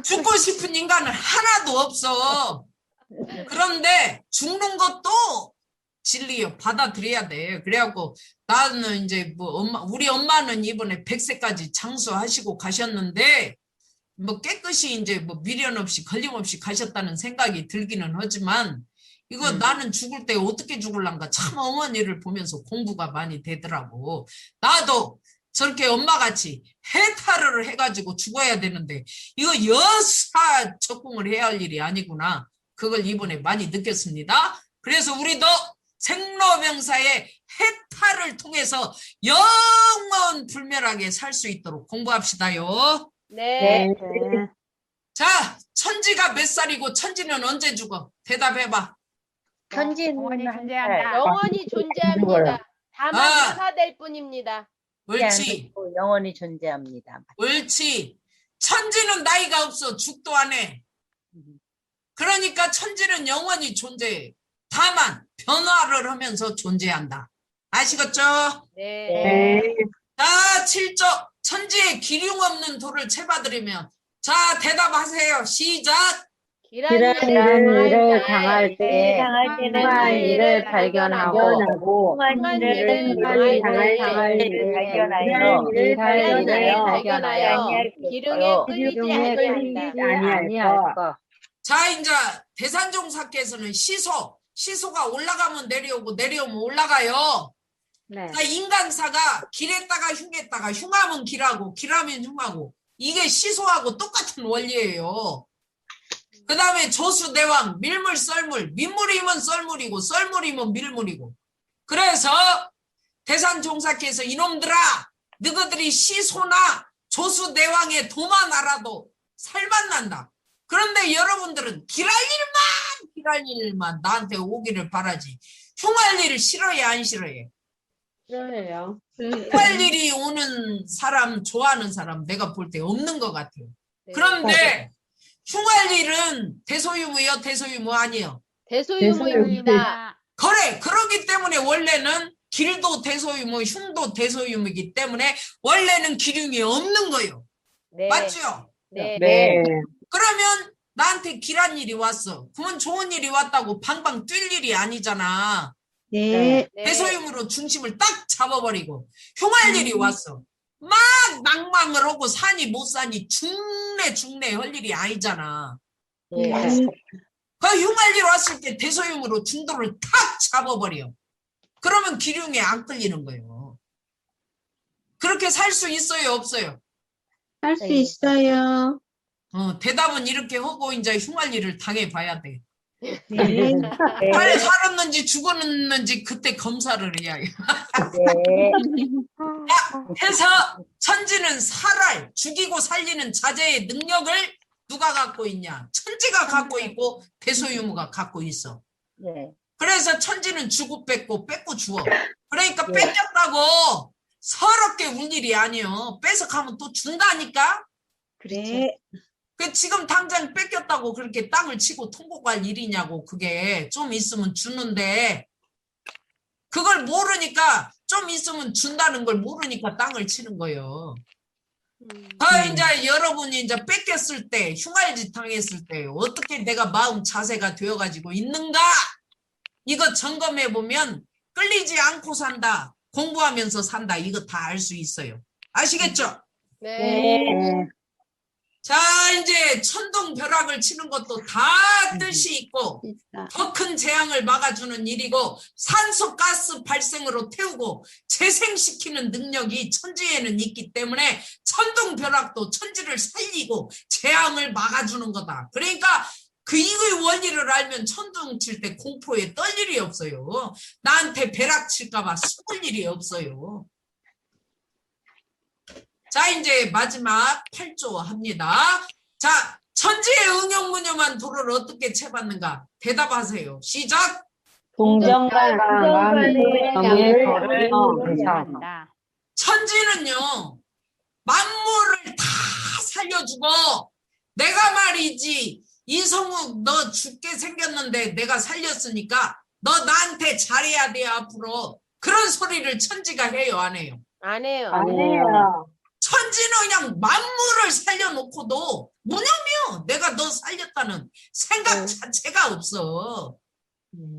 죽고 싶은 인간은 하나도 없어. 그런데 죽는 것도 진리요. 받아들여야 돼. 그래갖고 나는 이제 뭐 우리 엄마는 이번에 100세까지 장수하시고 가셨는데 뭐 깨끗이 이제 뭐 미련 없이 걸림없이 가셨다는 생각이 들기는 하지만 이거 나는 죽을 때 어떻게 죽을란가 참 어머니를 보면서 공부가 많이 되더라고. 나도 저렇게 엄마같이 해탈을 해가지고 죽어야 되는데 이거 여사 적궁을 해야 할 일이 아니구나. 그걸 이번에 많이 느꼈습니다. 그래서 우리도 생로병사의 해탈을 통해서 영원 불멸하게 살 수 있도록 공부합시다요. 네. 자, 천지가 몇 살이고 천지는 언제 죽어? 대답해봐. 천지는 영원히 존재합니다. 다만 아. 변화될 뿐입니다. 옳지. 영원히 존재합니다. 옳지. 천지는 나이가 없어. 죽도 안 해. 그러니까 천지는 영원히 존재해. 다만 변화를 하면서 존재한다. 아시겠죠? 네. 자, 7조. 천지에 기륭 없는 도를 채봐드리면 자, 대답하세요. 시작. 길한 일을 당할 때 당할 때는 훌한 일을 발견하고 훌한 일을 당할 일을 발견하여 기름에 끌리지 아니할 것. 자, 이제 대산종사께서는 시소가 올라가면 내려오고 내려오면 올라가요. 네. 자, 인간사가 길했다가 흉했다가 흉하면 길하고 길하면 흉하고 이게 시소하고 똑같은 원리예요. 그 다음에 조수대왕 밀물 썰물 민물이면 썰물이고 썰물이면 밀물이고 그래서 대산종사께서 이놈들아 너희들이 시소나 조수대왕의 도만 알아도 살만 난다. 그런데 여러분들은 길할 일만 나한테 오기를 바라지 흉할 일을 싫어해 안 싫어해? 그래요. 흉할 일이 오는 사람 좋아하는 사람 내가 볼 때 없는 것 같아요. 네. 그런데 흉할 일은 대소유무요 대소유무 아니에요. 대소유무입니다. 그래 그러기 때문에 원래는 길도 대소유무 흉도 대소유무이기 때문에 원래는 기륭이 없는 거예요. 네. 맞죠? 네. 그러면 나한테 길한 일이 왔어. 그러면 좋은 일이 왔다고 방방 뛸 일이 아니잖아. 네. 네. 대소유무로 중심을 딱 잡아버리고 흉할 일이 왔어. 막 낭망을 하고 사니 못 사니 중내 할 일이 아니잖아. 네. 그 흉할 일 왔을 때 대소유무로 중도를 탁 잡아버려. 그러면 기륭에 안 끌리는 거예요. 그렇게 살 수 있어요 없어요? 할 수 있어요. 대답은 이렇게 하고 이제 흉할 일을 당해봐야 돼. 네. 잘 살았는지 죽었는지 그때 검사를 해야 해. 해서 천지는 죽이고 살리는 자제의 능력을 누가 갖고 있냐? 천지가 갖고 있고 대소유무가 갖고 있어. 네. 그래서 천지는 주고 뺏고 주어. 그러니까 뺏겼다고 서럽게 울 일이 아니요. 뺏어가면 또 준다니까? 그래. 그 지금 당장 뺏겼다고 그렇게 땅을 치고 통곡할 일이냐고. 그게 좀 있으면 주는데 그걸 모르니까 좀 있으면 준다는 걸 모르니까 땅을 치는 거예요. 이제 여러분이 이제 뺏겼을 때 흉할짓 당했을 때 어떻게 내가 마음 자세가 되어가지고 있는가 이거 점검해 보면 끌리지 않고 산다 공부하면서 산다 이거 다 알 수 있어요. 아시겠죠? 네. 자 이제 천둥벼락을 치는 것도 다 뜻이 있고 더 큰 재앙을 막아주는 일이고 산소가스 발생으로 태우고 재생시키는 능력이 천지에는 있기 때문에 천둥벼락도 천지를 살리고 재앙을 막아주는 거다. 그러니까 이의 원리를 알면 천둥 칠 때 공포에 떨 일이 없어요. 나한테 벼락 칠까 봐 숨을 일이 없어요. 자 이제 마지막 8조 합니다. 자 천지의 응용무념한 도를 어떻게 채받는가 대답하세요. 시작. 동정과 정의 도를 정한다. 천지는요 만물을 다 살려주고 내가 말이지 이성욱 너 죽게 생겼는데 내가 살렸으니까 너 나한테 잘해야 돼 앞으로 그런 소리를 천지가 해요 안 해요? 안 해요. 천지는 그냥 만물을 살려놓고도 무념이요. 내가 너 살렸다는 생각 자체가 없어.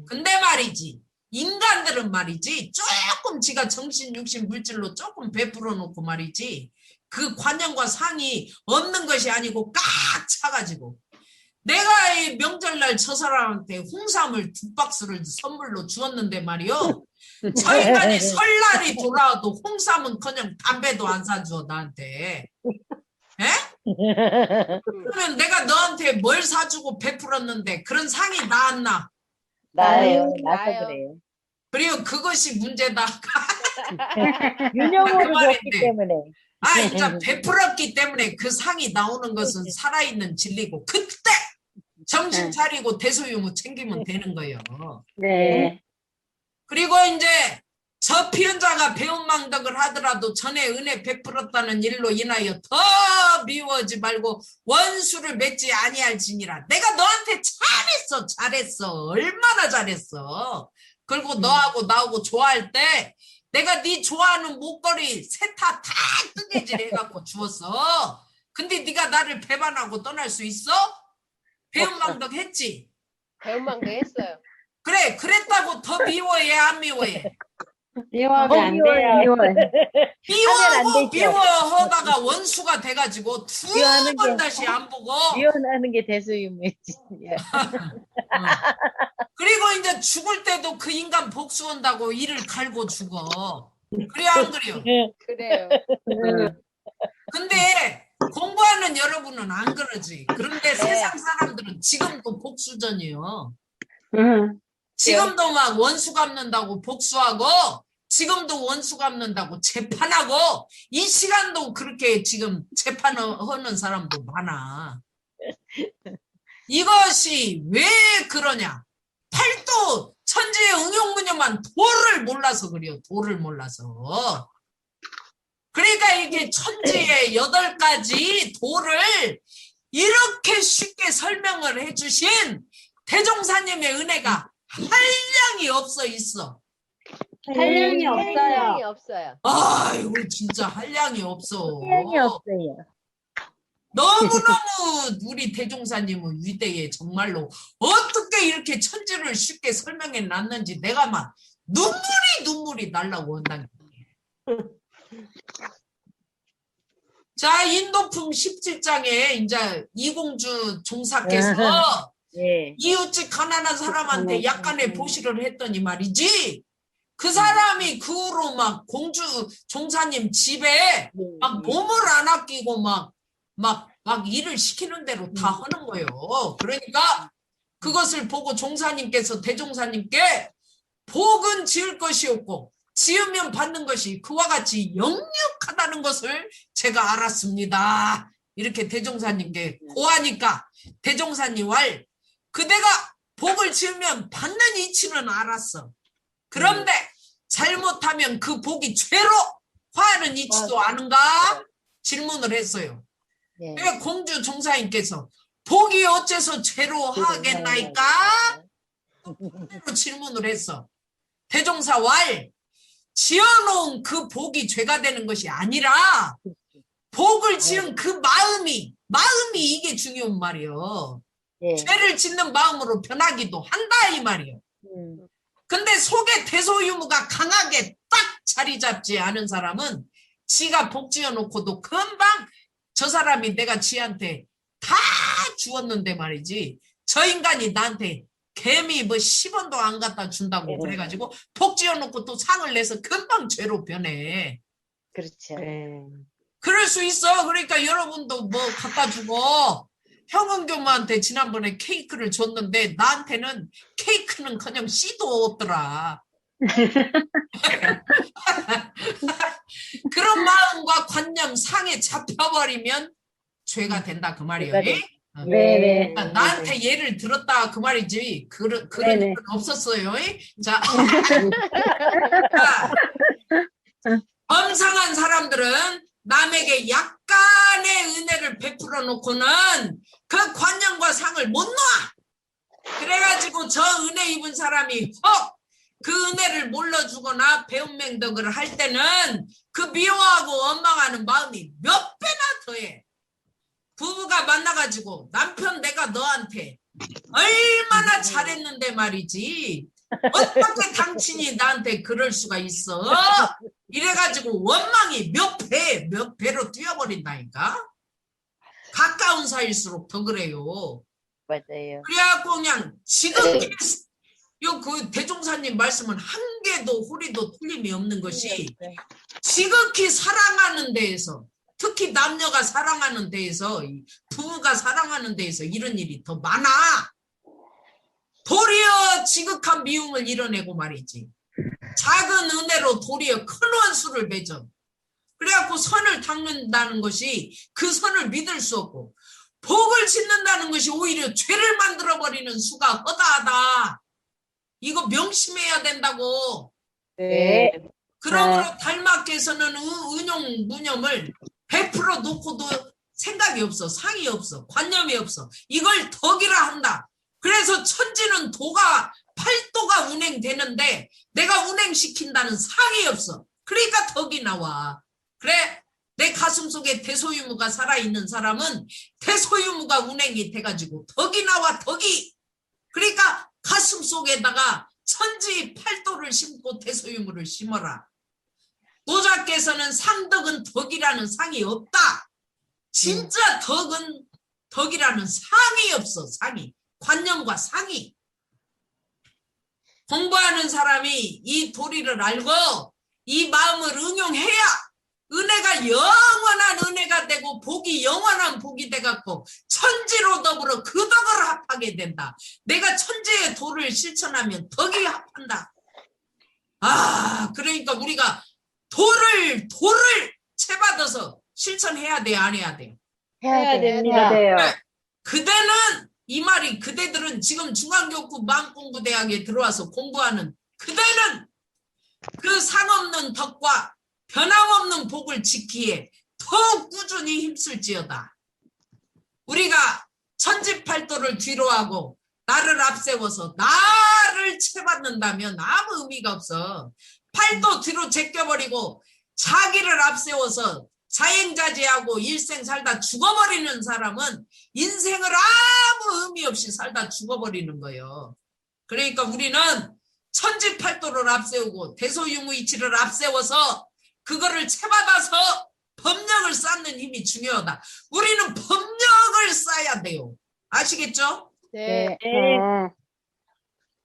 근데 말이지 인간들은 말이지 조금 지가 정신 육신 물질로 조금 베풀어 놓고 말이지 그 관념과 상이 없는 것이 아니고 꽉 차가지고 내가 이 명절날 저 사람한테 홍삼을 2박스를 선물로 주었는데 말이요. 저 인간이 설날이 돌아와도 홍삼은 그냥 담배도 안 사줘 나한테. 에? 그러면 내가 너한테 뭘 사주고 베풀었는데 그런 상이 나왔나? 나요. 나서 나요. 그래요. 그리고 그것이 문제다. 균형으로 그 줬기 말인데. 때문에. 아, 이제 베풀었기 때문에 그 상이 나오는 것은 살아있는 진리고 그때 정신 차리고 대소유무 챙기면 되는 거예요. 네. 그리고 이제 저 피연자가 배은망덕을 하더라도 전에 은혜 베풀었다는 일로 인하여 더 미워하지 말고 원수를 맺지 아니할지니라. 내가 너한테 잘했어. 얼마나 잘했어. 그리고 너하고 나하고 좋아할 때 내가 네 좋아하는 목걸이 세타 다 뜨개질 해갖고 주었어. 근데 네가 나를 배반하고 떠날 수 있어? 배은망덕 했지? 배운만도 했어요. 그래, 그랬다고 더 미워해, 안 미워해? 미워하면 안 돼요. 하면 안 미워하고 되죠. 미워하다가 원수가 돼가지고 두 미워하는 번 게- 다시 안 보고 미워하는 게 대소유무지. 그리고 이제 죽을 때도 그 인간 복수한다고 이를 갈고 죽어. 그래 안 그래요? 그래요. 근데 공부하는 여러분은 안 그러지. 그런데 네. 세상 사람들은 지금도 복수전이에요. 응. 지금도 막 원수 갚는다고 복수하고 지금도 원수 갚는다고 재판하고 이 시간도 그렇게 지금 재판하는 사람도 많아. 이것이 왜 그러냐? 팔도 천지의 응용무념한 도를 몰라서 그래요. 도를 몰라서. 그러니까 이게 천지의 8가지 도를 이렇게 쉽게 설명을 해주신 대종사님의 은혜가 한량이 없어 있어. 한량이 한량이 없어요. 없어요. 아이고 진짜 한량이 없어. 시간이 없어요. 너무너무 우리 대종사님은 위대해. 정말로 어떻게 이렇게 천지를 쉽게 설명해 놨는지 내가 막 눈물이 날라고 한다니까. 자, 인도품 17장에 이제 이공주 종사께서 예. 이웃집 가난한 사람한테 약간의 보시를 했더니 말이지. 그 사람이 그 후로 막 공주 종사님 집에 막 몸을 안 아끼고 막 일을 시키는 대로 다 하는 거예요. 그러니까 그것을 보고 종사님께서 대종사님께 복은 지을 것이 없고 지으면 받는 것이 그와 같이 역력하다는 것을 제가 알았습니다. 이렇게 대종사님께 고하니까 대종사님 왈 그대가 복을 지으면 받는 이치는 알았어. 그런데 잘못하면 그 복이 죄로 화하는 이치도 아는가? 질문을 했어요. 예. 왜 공주 종사님께서 복이 어째서 죄로 하겠나이까? 질문을 했어. 대종사 왈 지어놓은 그 복이 죄가 되는 것이 아니라 복을 지은 그 마음이 이게 중요한 말이요. 예. 죄를 짓는 마음으로 변하기도 한다 이 말이요. 근데 속에 대소유무가 강하게 딱 자리 잡지 않은 사람은 지가 복 지어놓고도 금방 저 사람이 내가 지한테 다 주었는데 말이지. 저 인간이 나한테 개미 뭐 10원도 안 갖다 준다고 그래가지고 복 지어놓고 또 상을 내서 금방 죄로 변해. 그렇죠. 네. 그럴 수 있어. 그러니까 여러분도 뭐 갖다 주고 형은교무한테 지난번에 케이크를 줬는데 나한테는 케이크는커녕 씨도 없더라. 그런 마음과 관념 상에 잡혀버리면 죄가 된다 그 말이에요. 죄가 돼. 네네. 나한테 예를 들었다 그 말이지. 그런 네네. 일은 없었어요. 자, 범상한 사람들은 남에게 약간의 은혜를 베풀어 놓고는 그 관념과 상을 못 놓아. 그래가지고 저 은혜 입은 사람이 그 은혜를 몰라주거나 배은맹덕을 할 때는 그 미워하고 원망하는 마음이 몇 배나 더해. 부부가 만나가지고 남편 내가 너한테 얼마나 잘했는데 말이지. 어떻게 당신이 나한테 그럴 수가 있어? 이래가지고 원망이 몇 배로 뛰어버린다니까. 가까운 사이일수록 더 그래요. 맞아요. 그래갖고 그냥 지극히 그 대종사님 말씀은 한 개도 호리도 틀림이 없는 것이 지극히 사랑하는 데에서, 특히 남녀가 사랑하는 데에서, 부부가 사랑하는 데에서 이런 일이 더 많아. 도리어 지극한 미움을 이뤄내고 말이지. 작은 은혜로 도리어 큰 원수를 맺어. 그래갖고 선을 닦는다는 것이 그 선을 믿을 수 없고, 복을 짓는다는 것이 오히려 죄를 만들어버리는 수가 허다하다. 이거 명심해야 된다고. 네. 그러므로 달마께서는 은용 무념을 100% 놓고도 생각이 없어. 상이 없어. 관념이 없어. 이걸 덕이라 한다. 그래서 천지는 도가 8도가 운행되는데 내가 운행시킨다는 상이 없어. 그러니까 덕이 나와. 그래, 내 가슴속에 대소유무가 살아있는 사람은 대소유무가 운행이 돼가지고 덕이 나와. 덕이. 그러니까 가슴속에다가 천지 8도를 심고 대소유무를 심어라. 노자께서는 상덕은 덕이라는 상이 없다. 진짜 덕은 덕이라는 상이 없어. 상이. 관념과 상이. 공부하는 사람이 이 도리를 알고 이 마음을 응용해야 은혜가 영원한 은혜가 되고 복이 영원한 복이 돼갖고 천지로 더불어 그 덕을 합하게 된다. 내가 천지의 도를 실천하면 덕이 합한다. 그러니까 우리가 도를 채받아서 실천해야 돼, 안 해야 돼? 해야 돼. 됩니다. 돼요. 그대는 이 말이, 그대들은 지금 중앙교구 마음공부대학에 들어와서 공부하는 그대는 그 상없는 덕과 변함없는 복을 지키기에 더욱 꾸준히 힘쓸지어다. 우리가 천지팔도를 뒤로하고 나를 앞세워서 나를 채받는다면 아무 의미가 없어. 팔도 뒤로 제껴버리고 자기를 앞세워서 자행자제하고 일생 살다 죽어버리는 사람은 인생을 아무 의미 없이 살다 죽어버리는 거예요. 그러니까 우리는 천지팔도를 앞세우고 대소유무이치를 앞세워서 그거를 채받아서 법력을 쌓는 힘이 중요하다. 우리는 법력을 쌓아야 돼요. 아시겠죠? 네.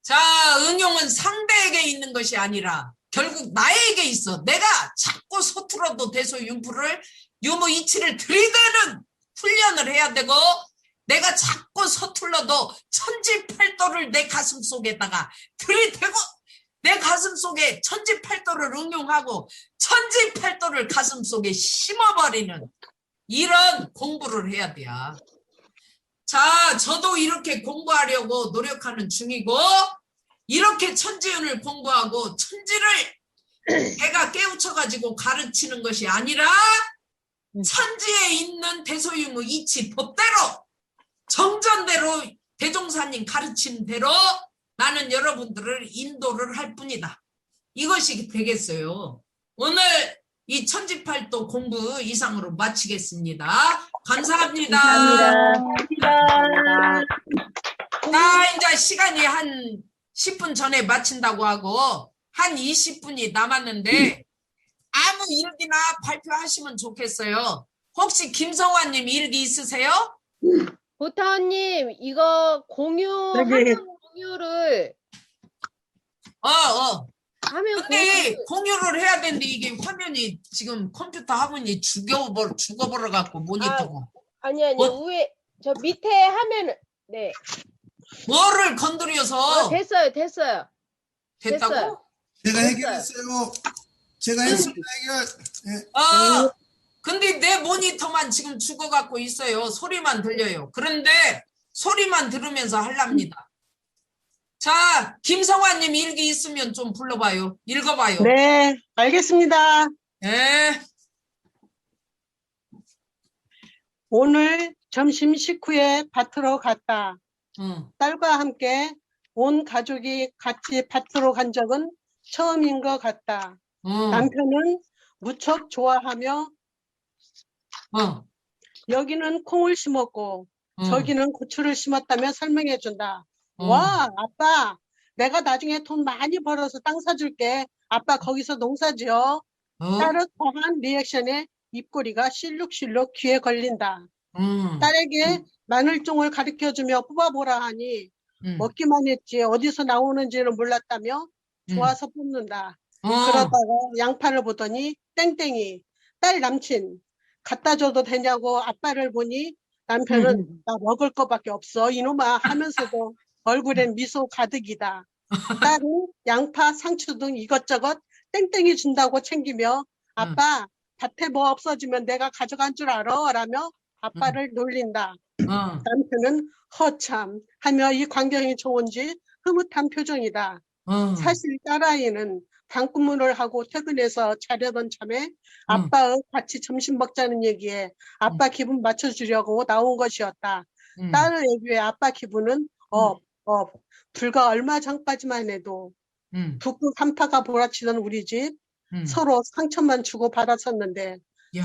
자, 응용은 상대에게 있는 것이 아니라 결국 나에게 있어. 내가 자꾸 서툴어도 대소유무를 유무이치를 들이대는 훈련을 해야 되고, 내가 자꾸 서툴러도 천지팔도를 내 가슴 속에다가 들이대고 내 가슴 속에 천지팔도를 응용하고 천지팔도를 가슴 속에 심어버리는 이런 공부를 해야 돼요. 자, 저도 이렇게 공부하려고 노력하는 중이고, 이렇게 천지운을 공부하고 천지를 내가 깨우쳐가지고 가르치는 것이 아니라 천지에 있는 대소유무 이치 법대로 정전대로 대종사님 가르친 대로 나는 여러분들을 인도를 할 뿐이다. 이것이 되겠어요. 오늘 이 천지팔도 공부 이상으로 마치겠습니다. 감사합니다. 자, 이제 시간이 한 10분 전에 마친다고 하고 한 20분이 남았는데 아무 일기나 발표하시면 좋겠어요. 혹시 김성환님 일기 있으세요? 보타원님, 이거 화면 공유를 화면 근데 공유를 해야 되는데 이게 화면이 지금 컴퓨터 화면이 죽어버려 갖고 모니터가. 아니 뭐? 위에 저 밑에 화면을 네. 뭐를 건드려서 됐어요. 됐다고? 됐어요. 제가 해결했어요. 제가 했습니다. 해결. 근데 내 모니터만 지금 죽어갖고 있어요. 소리만 들려요. 그런데 소리만 들으면서 하랍니다. 자, 김성환님 일기 있으면 좀 불러봐요. 읽어봐요. 네, 알겠습니다. 네. 오늘 점심 식후에 밭으로 갔다. 응. 딸과 함께 온 가족이 같이 밭으로 간 적은 처음인 것 같다. 응. 남편은 무척 좋아하며 여기는 콩을 심었고 저기는 고추를 심었다며 설명해 준다. 와, 아빠, 내가 나중에 돈 많이 벌어서 땅 사줄게. 아빠 거기서 농사 지어. 어? 딸의 더한 리액션에 입꼬리가 실룩실룩 귀에 걸린다. 딸에게 마늘종을 가르쳐주며 뽑아보라 하니 먹기만 했지 어디서 나오는지는 몰랐다며 좋아서 뽑는다. 그러다가 양파를 보더니 땡땡이 딸 남친 갖다 줘도 되냐고 아빠를 보니 남편은 나 먹을 거밖에 없어 이놈아 하면서도 얼굴엔 미소 가득이다. 딸은 양파, 상추 등 이것저것 땡땡이 준다고 챙기며 아빠 밭에 뭐 없어지면 내가 가져간 줄 알아? 라며 아빠를 놀린다. 남편은 허참 하며 이 광경이 좋은지 흐뭇한 표정이다. 사실 딸아이는 방구문을 하고 퇴근해서 자려던 참에 아빠와 같이 점심 먹자는 얘기에 아빠 기분 맞춰주려고 나온 것이었다. 딸의 얘기에 아빠 기분은 불과 얼마 전까지만 해도 북극 한파가 몰아치던 우리 집 서로 상처만 주고 받았었는데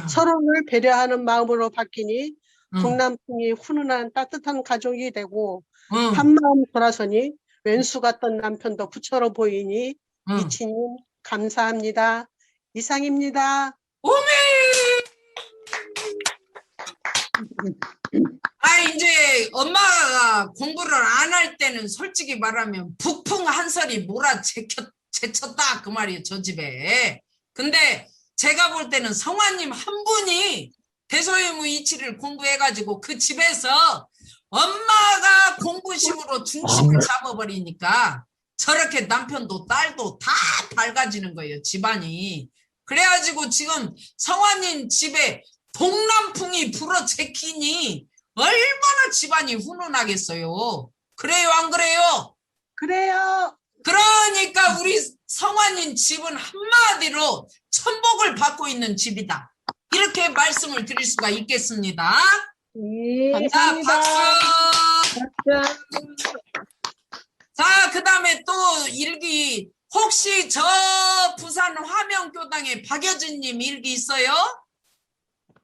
서로를 배려하는 마음으로 바뀌니 동남풍이 훈훈한 따뜻한 가족이 되고 한마음 돌아서니 왼수 같던 남편도 부처로 보이니 이치님 감사합니다. 이상입니다. 오메! 이제 엄마가 공부를 안 할 때는 솔직히 말하면 북풍 한설이 몰아제쳤다 그 말이에요, 저 집에. 근데 제가 볼 때는 성화님 한 분이 대소유무 이치를 공부해가지고 그 집에서 엄마가 공부심으로 중심을 잡아버리니까 저렇게 남편도 딸도 다 밝아지는 거예요, 집안이. 그래가지고 지금 성화님 집에 동남풍이 불어제키니 얼마나 집안이 훈훈하겠어요. 그래요, 안 그래요? 그래요. 그러니까 우리 성화님 집은 한마디로 천복을 받고 있는 집이다. 이렇게 말씀을 드릴 수가 있겠습니다. 네, 감사합니다. 박수. 자, 그 다음에 또 일기. 혹시 저 부산 화명교당에 박여진님 일기 있어요?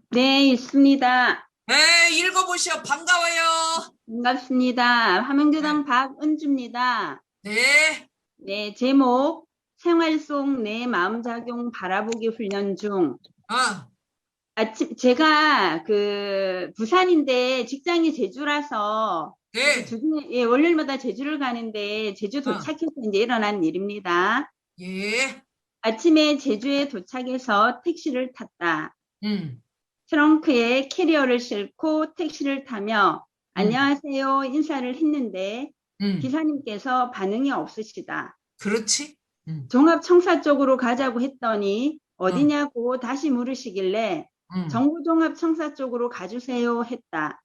네, 있습니다. 네, 읽어보시오. 반가워요. 반갑습니다. 화명교당 박은주입니다. 네. 네, 제목 생활 속 내 마음작용 바라보기 훈련 중. 제가 부산인데 직장이 제주라서 네. 월요일마다 제주를 가는데 제주 도착해서 이제 일어난 일입니다. 예. 아침에 제주에 도착해서 택시를 탔다. 트렁크에 캐리어를 싣고 택시를 타며 안녕하세요 인사를 했는데 기사님께서 반응이 없으시다. 그렇지. 종합청사 쪽으로 가자고 했더니 어디냐고 다시 물으시길래 정부종합청사 쪽으로 가주세요 했다.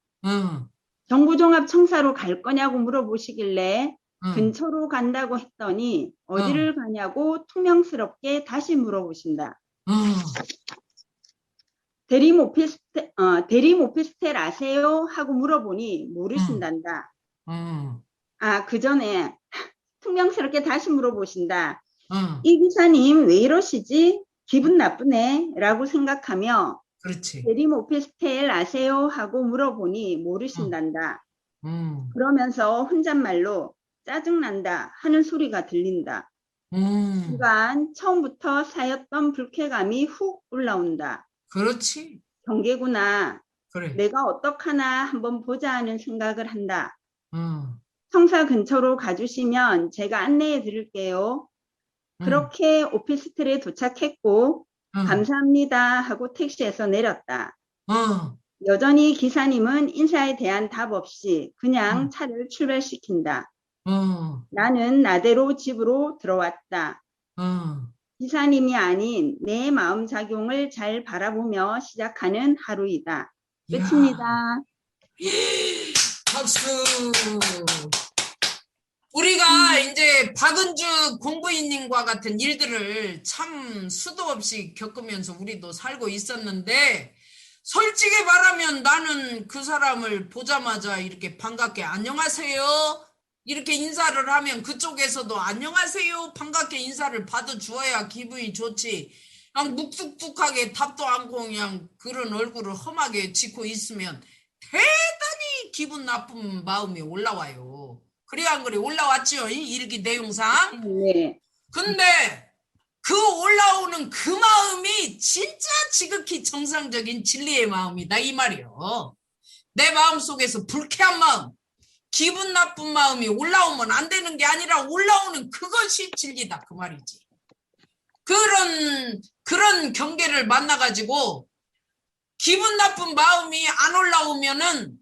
정부종합청사로 갈 거냐고 물어보시길래 근처로 간다고 했더니 어디를 가냐고 퉁명스럽게 다시 물어보신다. 대림 오피스텔 아세요? 하고 물어보니 모르신단다. 그 전에 퉁명스럽게 다시 물어보신다. 이 기사님 왜 이러시지? 기분 나쁘네 라고 생각하며 그렇지. 대림 오피스텔 아세요? 하고 물어보니 모르신단다. 그러면서 혼잣말로 짜증난다 하는 소리가 들린다. 순간 처음부터 쌓였던 불쾌감이 훅 올라온다. 그렇지. 경계구나. 그래. 내가 어떡하나 한번 보자 하는 생각을 한다. 청사 근처로 가주시면 제가 안내해 드릴게요. 그렇게 오피스텔에 도착했고 감사합니다 하고 택시에서 내렸다. 여전히 기사님은 인사에 대한 답 없이 그냥 차를 출발시킨다. 나는 나대로 집으로 들어왔다. 기사님이 아닌 내 마음작용을 잘 바라보며 시작하는 하루이다. 끝입니다. 박수. 우리가 이제 박은주 공부인님과 같은 일들을 참 수도 없이 겪으면서 우리도 살고 있었는데 솔직히 말하면 나는 그 사람을 보자마자 이렇게 반갑게 안녕하세요 이렇게 인사를 하면 그쪽에서도 안녕하세요 반갑게 인사를 받아주어야 기분이 좋지. 그냥 묵뚝뚝하게 답도 않고 그냥 그런 얼굴을 험하게 짓고 있으면 대단히 기분 나쁜 마음이 올라와요. 그리 안 그리 올라왔죠. 이 일기 내용상. 네. 근데 그 올라오는 그 마음이 진짜 지극히 정상적인 진리의 마음이다 이 말이요. 내 마음속에서 불쾌한 마음, 기분 나쁜 마음이 올라오면 안 되는 게 아니라 올라오는 그것이 진리다 그 말이지. 그런 경계를 만나가지고 기분 나쁜 마음이 안 올라오면은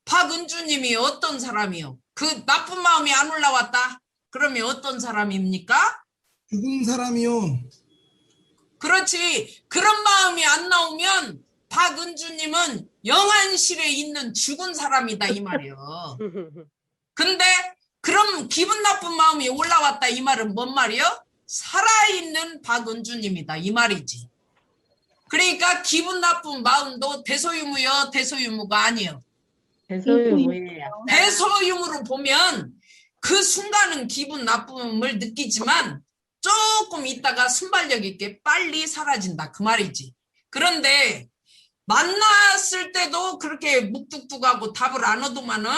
박은주님이 어떤 사람이요? 그 나쁜 마음이 안 올라왔다? 그러면 어떤 사람입니까? 죽은 사람이요. 그렇지. 그런 마음이 안 나오면 박은주님은 영안실에 있는 죽은 사람이다 이 말이요. 근데 그럼 기분 나쁜 마음이 올라왔다 이 말은 뭔 말이요? 살아있는 박은주님이다 이 말이지. 그러니까 기분 나쁜 마음도 대소유무요, 대소유무가 아니요. 대소유무예요. 대소유무로 보면 그 순간은 기분 나쁨을 느끼지만 조금 있다가 순발력 있게 빨리 사라진다 그 말이지. 그런데 만났을 때도 그렇게 묵뚝뚝하고 답을 안 얻으면은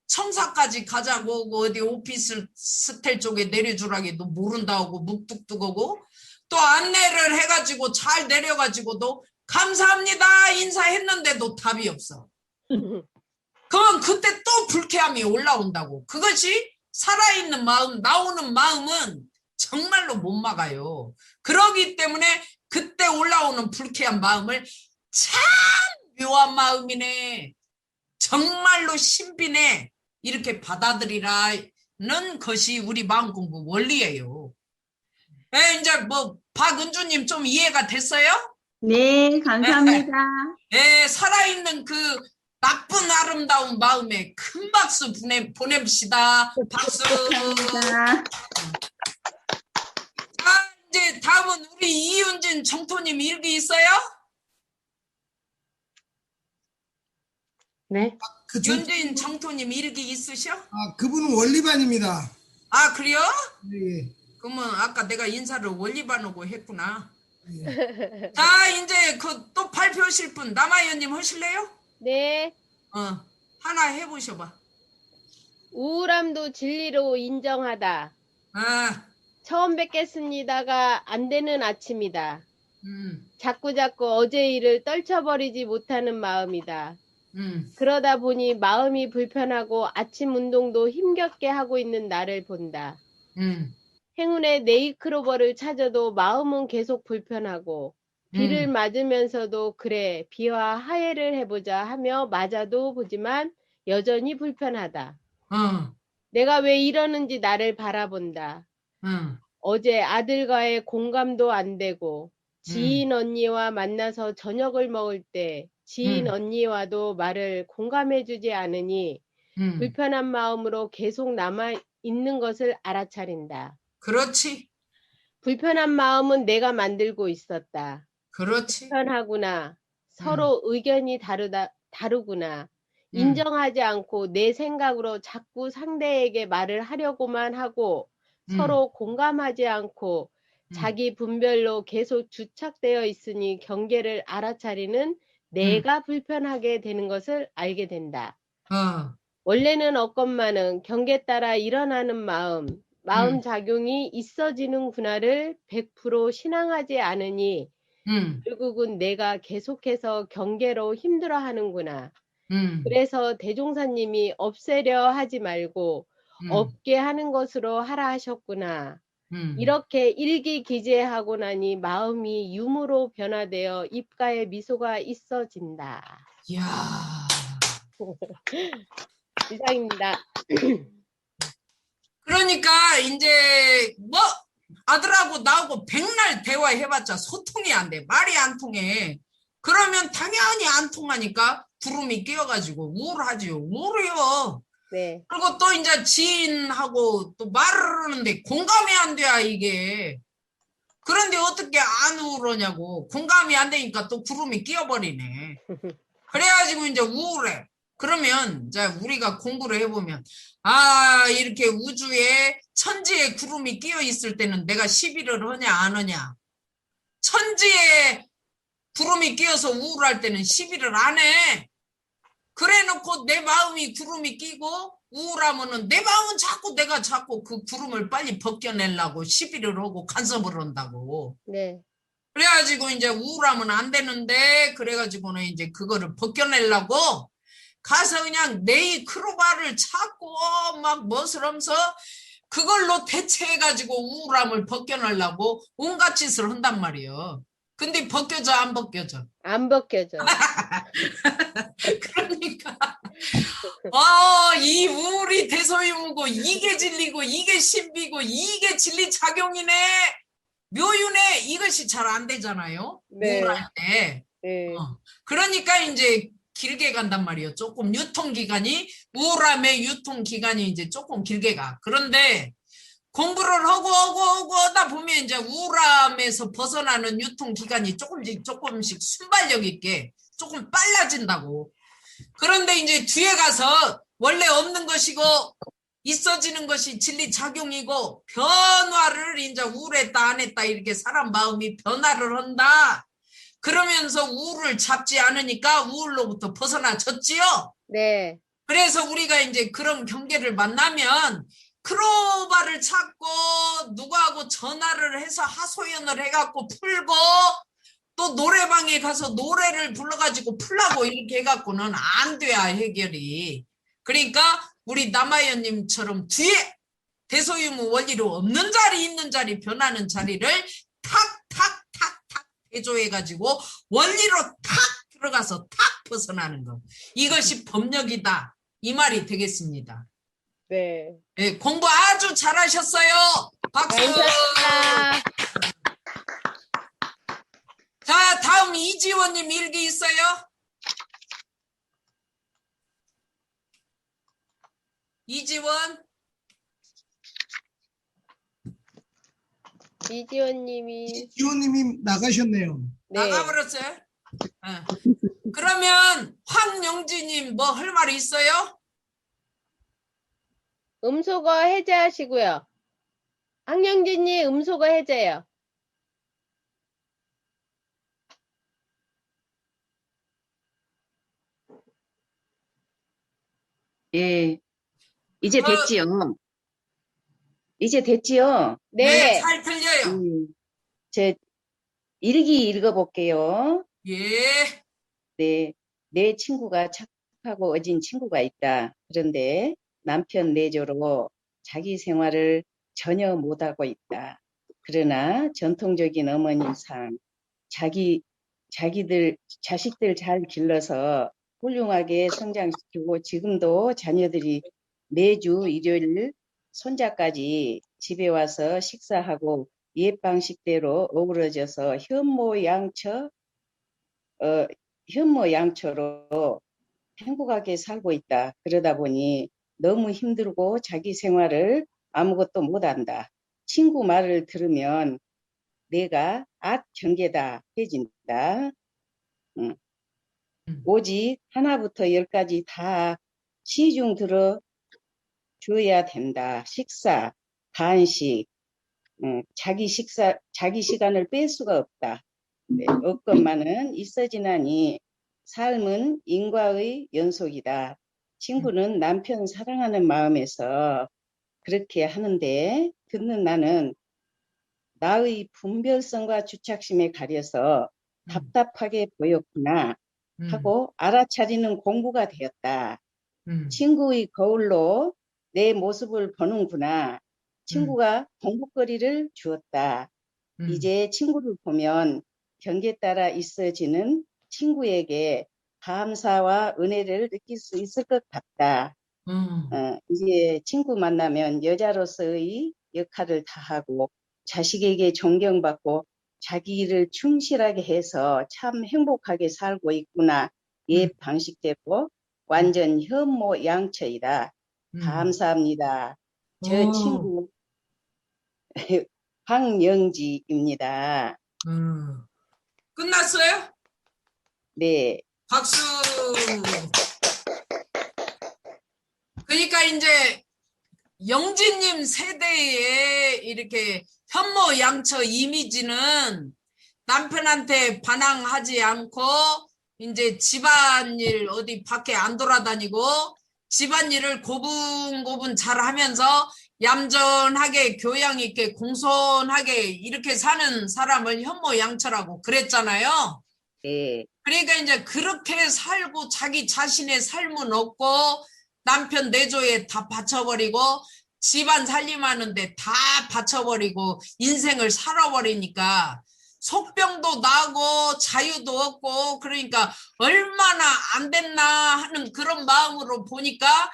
청사까지 가자고 어디 오피스텔 쪽에 내려주라기도 모른다고 묵뚝뚝하고 또 안내를 해가지고 잘 내려가지고도 감사합니다 인사했는데도 답이 없어. 그럼 그때 또 불쾌함이 올라온다고. 그것이 살아있는 마음, 나오는 마음은 정말로 못 막아요. 그러기 때문에 그때 올라오는 불쾌한 마음을 참 묘한 마음이네. 정말로 신비네. 이렇게 받아들이라는 것이 우리 마음 공부 원리예요. 이제 뭐 박은주님 좀 이해가 됐어요? 네, 감사합니다. 네, 살아있는 그 나쁜 아름다운 마음에 큰 박수 보냅시다. 박수. 감사합니다. 이제 다음은 우리 이윤진 정토님 일기 있어요? 네. 윤진 정토님 일기 있으셔? 그분은 원리반입니다. 아 그래요? 예. 그러면 아까 내가 인사를 원리반하고 했구나. 자 이제 그 또 발표하실 분 남아연님 하실래요? 네. 하나 해보셔봐. 우울함도 진리로 인정하다. 처음 뵙겠습니다가 안 되는 아침이다. 자꾸자꾸 어제 일을 떨쳐버리지 못하는 마음이다. 그러다 보니 마음이 불편하고 아침 운동도 힘겹게 하고 있는 나를 본다. 행운의 네이클로버를 찾아도 마음은 계속 불편하고 비를 맞으면서도 그래 비와 화해를 해보자 하며 맞아도 보지만 여전히 불편하다. 내가 왜 이러는지 나를 바라본다. 어제 아들과의 공감도 안 되고 지인 언니와 만나서 저녁을 먹을 때 지인 언니와도 말을 공감해주지 않으니 불편한 마음으로 계속 남아 있는 것을 알아차린다. 그렇지. 불편한 마음은 내가 만들고 있었다. 그렇지. 불편하구나. 서로 의견이 다르구나. 인정하지 않고 내 생각으로 자꾸 상대에게 말을 하려고만 하고 서로 공감하지 않고 자기 분별로 계속 주착되어 있으니 경계를 알아차리는 내가 불편하게 되는 것을 알게 된다. 원래는 없건만은 경계 따라 일어나는 마음작용이 있어지는구나를 100% 신앙하지 않으니 결국은 내가 계속해서 경계로 힘들어하는구나. 그래서 대종사님이 없애려 하지 말고 없게 하는 것으로 하라 하셨구나. 이렇게 일기기재하고 나니 마음이 유무로 변화되어 입가에 미소가 있어진다. 이야. 이상입니다. 그러니까 이제 뭐 아들하고 나하고 백날 대화해봤자 소통이 안 돼. 말이 안 통해. 그러면 당연히 안 통하니까 구름이 끼어가지고 우울하지요. 우울해요. 네. 그리고 또 이제 지인하고 또 말을 하는데 공감이 안 돼야 이게. 그런데 어떻게 안 우울하냐고. 공감이 안 되니까 또 구름이 끼어버리네. 그래가지고 이제 우울해. 그러면 이제 우리가 공부를 해보면 이렇게 우주에 천지에 구름이 끼어 있을 때는 내가 시비를 하냐 안 하냐. 천지에 구름이 끼어서 우울할 때는 시비를 안 해. 그래 놓고 내 마음이 구름이 끼고 우울하면은 내 마음은 내가 자꾸 그 구름을 빨리 벗겨내려고 시비를 하고 간섭을 한다고. 네. 그래가지고 이제 우울하면 안 되는데, 그래가지고는 이제 그거를 벗겨내려고 가서 그냥 네이 크로바를 찾고 막 멋으러면서 그걸로 대체해가지고 우울함을 벗겨내려고 온갖 짓을 한단 말이에요. 근데 벗겨져, 안 벗겨져? 안 벗겨져. 그러니까 이 우울이 대소유무고 이게 진리고 이게 신비고 이게 진리 작용이네, 묘유네, 이것이 잘 안 되잖아요. 네. 우울할 때. 네. 그러니까 이제 길게 간단 말이에요. 조금 유통기간이, 우울함의 유통기간이 이제 조금 길게 가. 그런데 공부를 하고 하다 보면 이제 우울함에서 벗어나는 유통기간이 조금씩 순발력 있게 조금 빨라진다고. 그런데 이제 뒤에 가서 원래 없는 것이고 있어지는 것이 진리 작용이고, 변화를 이제 우울했다 안 했다 이렇게 사람 마음이 변화를 한다. 그러면서 우울을 잡지 않으니까 우울로부터 벗어나졌지요. 네. 그래서 우리가 이제 그런 경계를 만나면 크로바를 찾고 누구하고 전화를 해서 하소연을 해갖고 풀고, 또 노래방에 가서 노래를 불러가지고 풀라고 이렇게 해갖고는 안 돼야 해결이. 그러니까 우리 남아연님처럼 뒤에 대소유무 원리로 없는 자리 있는 자리 변하는 자리를 탁탁탁탁 대조해가지고 원리로 탁 들어가서 탁 벗어나는 것, 이것이 법력이다, 이 말이 되겠습니다. 네. 네, 공부 아주 잘하셨어요. 박수. 감사합니다. 자, 다음 이지원님 일기 있어요? 이지원. 이지원님이. 지호님이 나가셨네요. 네. 나가버렸어요? 그러면 황영지님 뭐 할 말이 있어요? 음소거 해제하시고요. 황영진님 음소거 해제요. 예, 이제 됐지요. 이제 됐지요. 네. 잘 들려요. 제 일기 읽어볼게요. 예. 네, 내 친구가 착하고 어진 친구가 있다. 그런데 남편 내조로 자기 생활을 전혀 못하고 있다. 그러나 전통적인 어머니상 자식들 잘 길러서 훌륭하게 성장시키고, 지금도 자녀들이 매주 일요일 손자까지 집에 와서 식사하고 옛 방식대로 어우러져서 현모양처로 행복하게 살고 있다. 그러다 보니 너무 힘들고 자기 생활을 아무것도 못한다. 친구 말을 들으면 내가 경계다 해진다. 오직 하나부터 10까지 다 시중 들어 줘야 된다. 식사, 간식, 자기 시간을 뺄 수가 없다. 네, 없건만은 있어지나니 삶은 인과의 연속이다. 친구는 남편 사랑하는 마음에서 그렇게 하는데, 듣는 나는 나의 분별성과 주착심에 가려서 답답하게 보였구나 하고 알아차리는 공부가 되었다. 친구의 거울로 내 모습을 보는구나. 친구가 공부거리를 주었다. 이제 친구를 보면 경계 따라 있어지는 친구에게 감사와 은혜를 느낄 수 있을 것 같다. 이제 친구 만나면 여자로서의 역할을 다하고 자식에게 존경받고 자기 일을 충실하게 해서 참 행복하게 살고 있구나. 옛 방식대로 완전 현모양처이다. 감사합니다. 저 친구 황영지입니다. 끝났어요? 네. 박수. 그러니까 이제 영진님 세대에 이렇게 현모양처 이미지는 남편한테 반항하지 않고 이제 집안일 어디 밖에 안 돌아다니고 집안일을 고분고분 잘 하면서 얌전하게 교양 있게 공손하게 이렇게 사는 사람을 현모양처라고 그랬잖아요. 네, 그러니까 이제 그렇게 살고 자기 자신의 삶은 없고 남편 내조에 다 바쳐버리고 집안 살림하는데 다 바쳐버리고 인생을 살아버리니까 속병도 나고 자유도 없고 그러니까 얼마나 안 됐나 하는 그런 마음으로 보니까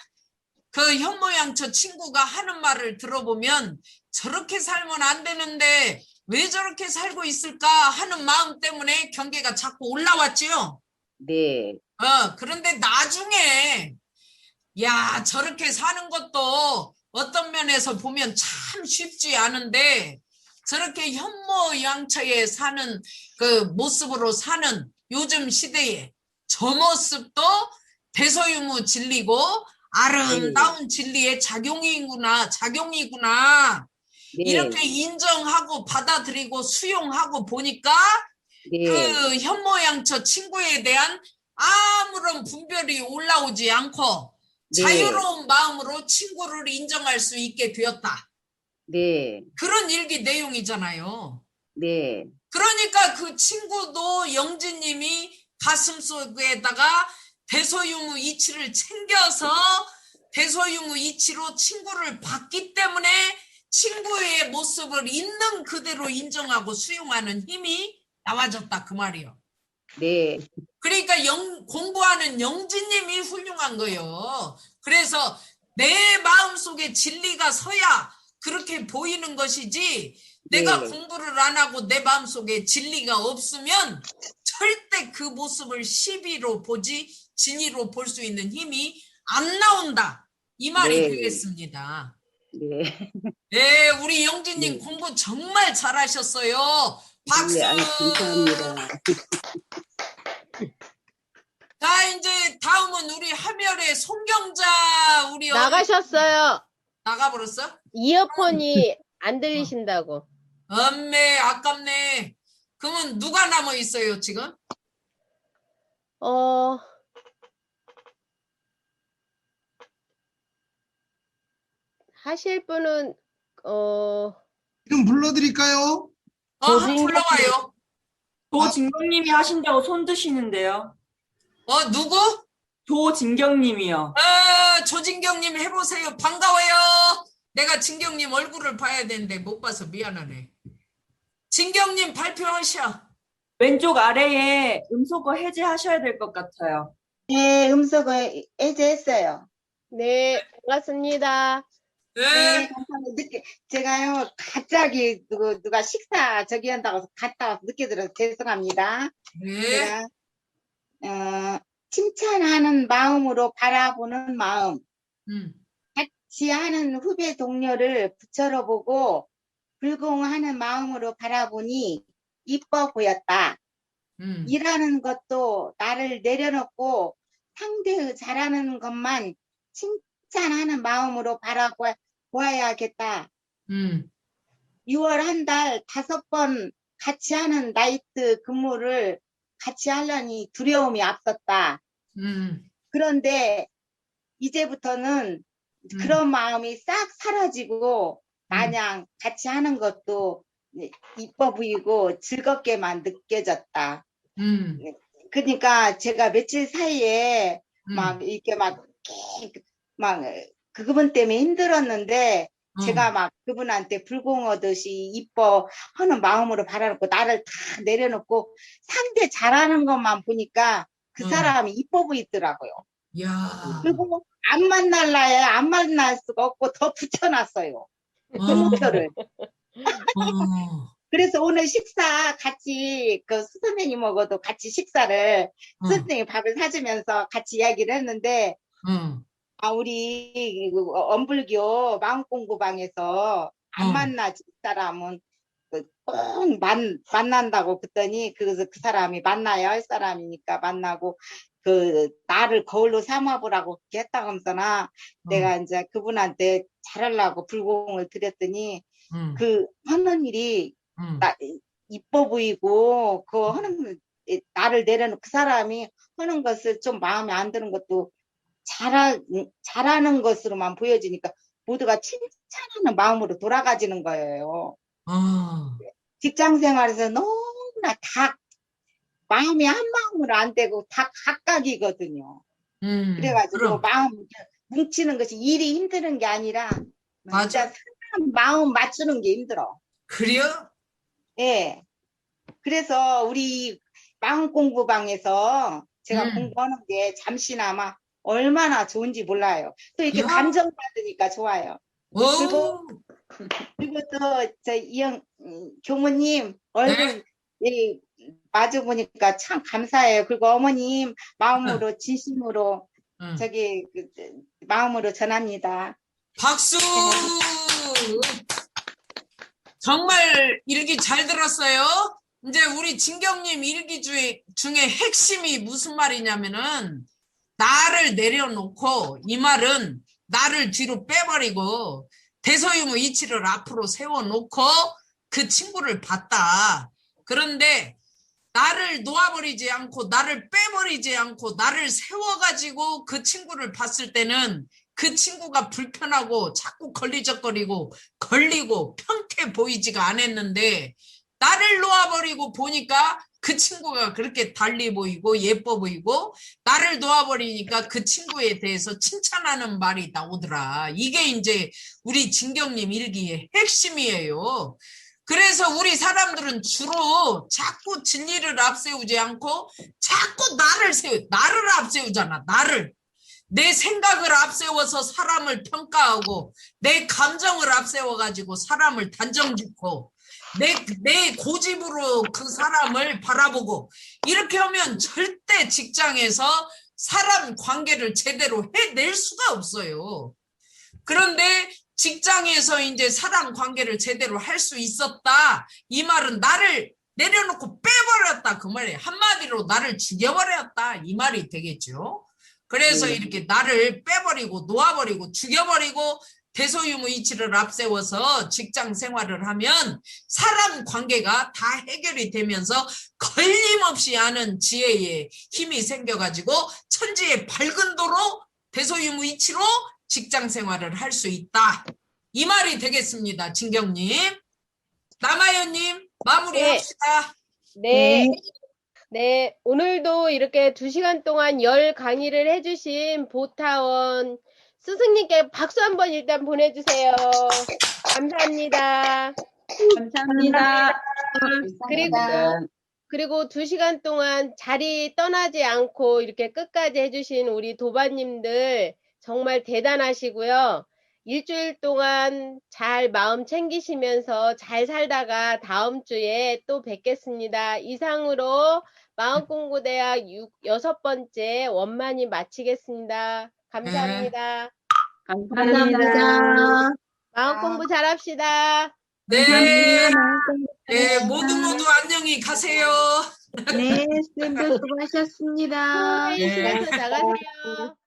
그 현모양처 친구가 하는 말을 들어보면 저렇게 살면 안 되는데 왜 저렇게 살고 있을까 하는 마음 때문에 경계가 자꾸 올라왔지요. 네, 그런데 나중에 야 저렇게 사는 것도 어떤 면에서 보면 참 쉽지 않은데 저렇게 현모양처에 사는 그 모습으로 사는 요즘 시대에 저 모습도 대소유무 진리고 아름다운 진리의 작용이구나 네, 이렇게 인정하고 받아들이고 수용하고 보니까 네, 그 현모양처 친구에 대한 아무런 분별이 올라오지 않고 네. 자유로운 마음으로 친구를 인정할 수 있게 되었다. 네, 그런 일기 내용이잖아요. 네, 그러니까 그 친구도 영진님이 가슴속에다가 대소유무 이치를 챙겨서 대소유무 이치로 친구를 봤기 때문에 친구의 모습을 있는 그대로 인정하고 수용하는 힘이 나와졌다 그 말이요. 네, 그러니까 공부하는 영진님이 훌륭한 거예요. 그래서 내 마음속에 진리가 서야 그렇게 보이는 것이지 내가 네. 공부를 안 하고 내 마음속에 진리가 없으면 절대 그 모습을 시비로 보지 진리로 볼 수 있는 힘이 안 나온다. 이 말이 네. 되겠습니다. 네. 네, 우리 영진님 네. 공부 정말 잘하셨어요. 박수! 네, 아유, 감사합니다. 자, 이제 다음은 우리 하멸의 송경자 우리 나가셨어요. 나가버렸어? 이어폰이 안 들리신다고. 엄매 아깝네. 그러면 누가 남아 있어요 지금? 하실 분은 이름 불러드릴까요? 한 불러와요. 조진경님이 하신다고 손 드시는데요. 누구? 조진경님이요. 조진경님 해보세요. 반가워요. 내가 진경님 얼굴을 봐야 되는데 못 봐서 미안하네. 진경님 발표하셔. 왼쪽 아래에 음소거 해제하셔야 될 것 같아요. 네, 음소거 해제했어요. 네, 반갑습니다. 네. 네, 감사합니다. 제가요, 갑자기 누가 식사 저기 한다고 갔다 와서 늦게 들어서 죄송합니다. 네. 제가, 칭찬하는 마음으로 바라보는 마음. 같이 하는 후배 동료를 부처로 보고 불공하는 마음으로 바라보니 이뻐 보였다. 일하는 것도 나를 내려놓고 상대의 잘하는 것만 칭찬하는 마음으로 바라보아야겠다. 6월 한 달 5번 같이 하는 나이트 근무를 같이 하려니 두려움이 앞섰다. 그런데 이제부터는 그런 마음이 싹 사라지고 마냥 같이 하는 것도 이뻐 보이고 즐겁게만 느껴졌다. 그러니까 제가 며칠 사이에 막 이렇게 막 그분 때문에 힘들었는데 제가 막 그분한테 불공하듯이 이뻐하는 마음으로 바라놓고 나를 다 내려놓고 상대 잘하는 것만 보니까 그 사람이 이뻐 보이더라고요. 야. 그리고 안 만날라야 안 만날 수가 없고 더 붙여놨어요. 그 목표를. 그래서 오늘 식사 같이 그 수선생님하고도 같이 식사를 선생님이 밥을 사주면서 같이 이야기를 했는데 우리 엄불교 마음공부방에서 안 만나지 사람은 꼭 만난다고 그랬더니 그래서 그 사람이 만나야 할 사람이니까 만나고 그 나를 거울로 삼아보라고 그렇게 했다고 하면서나 내가 이제 그분한테 잘하려고 불공을 드렸더니 그 하는 일이 이뻐 보이고 그 하는 나를 내려놓고 그 사람이 하는 것을 좀 마음에 안 드는 것도 잘하는 것으로만 보여지니까 모두가 칭찬하는 마음으로 돌아가지는 거예요. 직장 생활에서 너무나 다 마음이 한 마음으로 안 되고 다 각각이거든요. 그래가지고 마음 뭉치는 것이 일이 힘드는 게 아니라 진짜 사람 마음 맞추는 게 힘들어. 그래요? 예. 그래서 우리 마음 공부방에서 제가 공부하는 게 잠시나마 얼마나 좋은지 몰라요. 또 이렇게 감정 받으니까 좋아요. 그리고 또 저 이영 교무님 얼굴 마주 보니까 참 감사해요. 그리고 어머님 마음으로 진심으로 저기 마음으로 전합니다. 박수! 정말 일기 잘 들었어요. 이제 우리 진경님 일기 중에 핵심이 무슨 말이냐면은 나를 내려놓고 이 말은 나를 뒤로 빼버리고 대소유무 이치를 앞으로 세워놓고 그 친구를 봤다. 그런데 나를 놓아버리지 않고 나를 빼버리지 않고 나를 세워가지고 그 친구를 봤을 때는 그 친구가 불편하고 자꾸 걸리적거리고 걸리고 편해 보이지가 않았는데 나를 놓아버리고 보니까 그 친구가 그렇게 달리 보이고 예뻐 보이고 나를 놓아버리니까 그 친구에 대해서 칭찬하는 말이 나오더라. 이게 이제 우리 진경님 일기의 핵심이에요. 그래서 우리 사람들은 주로 자꾸 진리를 앞세우지 않고 자꾸 나를 앞세우잖아. 나를. 내 생각을 앞세워서 사람을 평가하고 내 감정을 앞세워가지고 사람을 단정짓고 내 고집으로 그 사람을 바라보고 이렇게 하면 절대 직장에서 사람 관계를 제대로 해낼 수가 없어요. 그런데 직장에서 이제 사람 관계를 제대로 할 수 있었다. 이 말은 나를 내려놓고 빼버렸다. 그 말이에요. 한마디로 나를 죽여버렸다. 이 말이 되겠죠. 그래서 이렇게 나를 빼버리고 놓아버리고 죽여버리고 대소유무 이치를 앞세워서 직장 생활을 하면 사람 관계가 다 해결이 되면서 걸림없이 하는 지혜의 힘이 생겨가지고 천지의 밝은 도로 대소유무 이치로 직장 생활을 할 수 있다. 이 말이 되겠습니다. 진경님. 남아연님 마무리합시다. 네, 오늘도 이렇게 2시간 동안 강의를 해주신 보타원 스승님께 박수 한번 일단 보내주세요. 감사합니다. 감사합니다. 그리고 2시간 동안 자리 떠나지 않고 이렇게 끝까지 해주신 우리 도반님들 정말 대단하시고요. 일주일 동안 잘 마음 챙기시면서 잘 살다가 다음 주에 또 뵙겠습니다. 이상으로 마음공부대학 6번째 원만이 마치겠습니다. 감사합니다. 감사합니다. 마음공부 잘합시다. 네. 네, 모두 안녕히 가세요. 네, 쌤들 수고하셨습니다. 수고하셨습니다. 나가세요.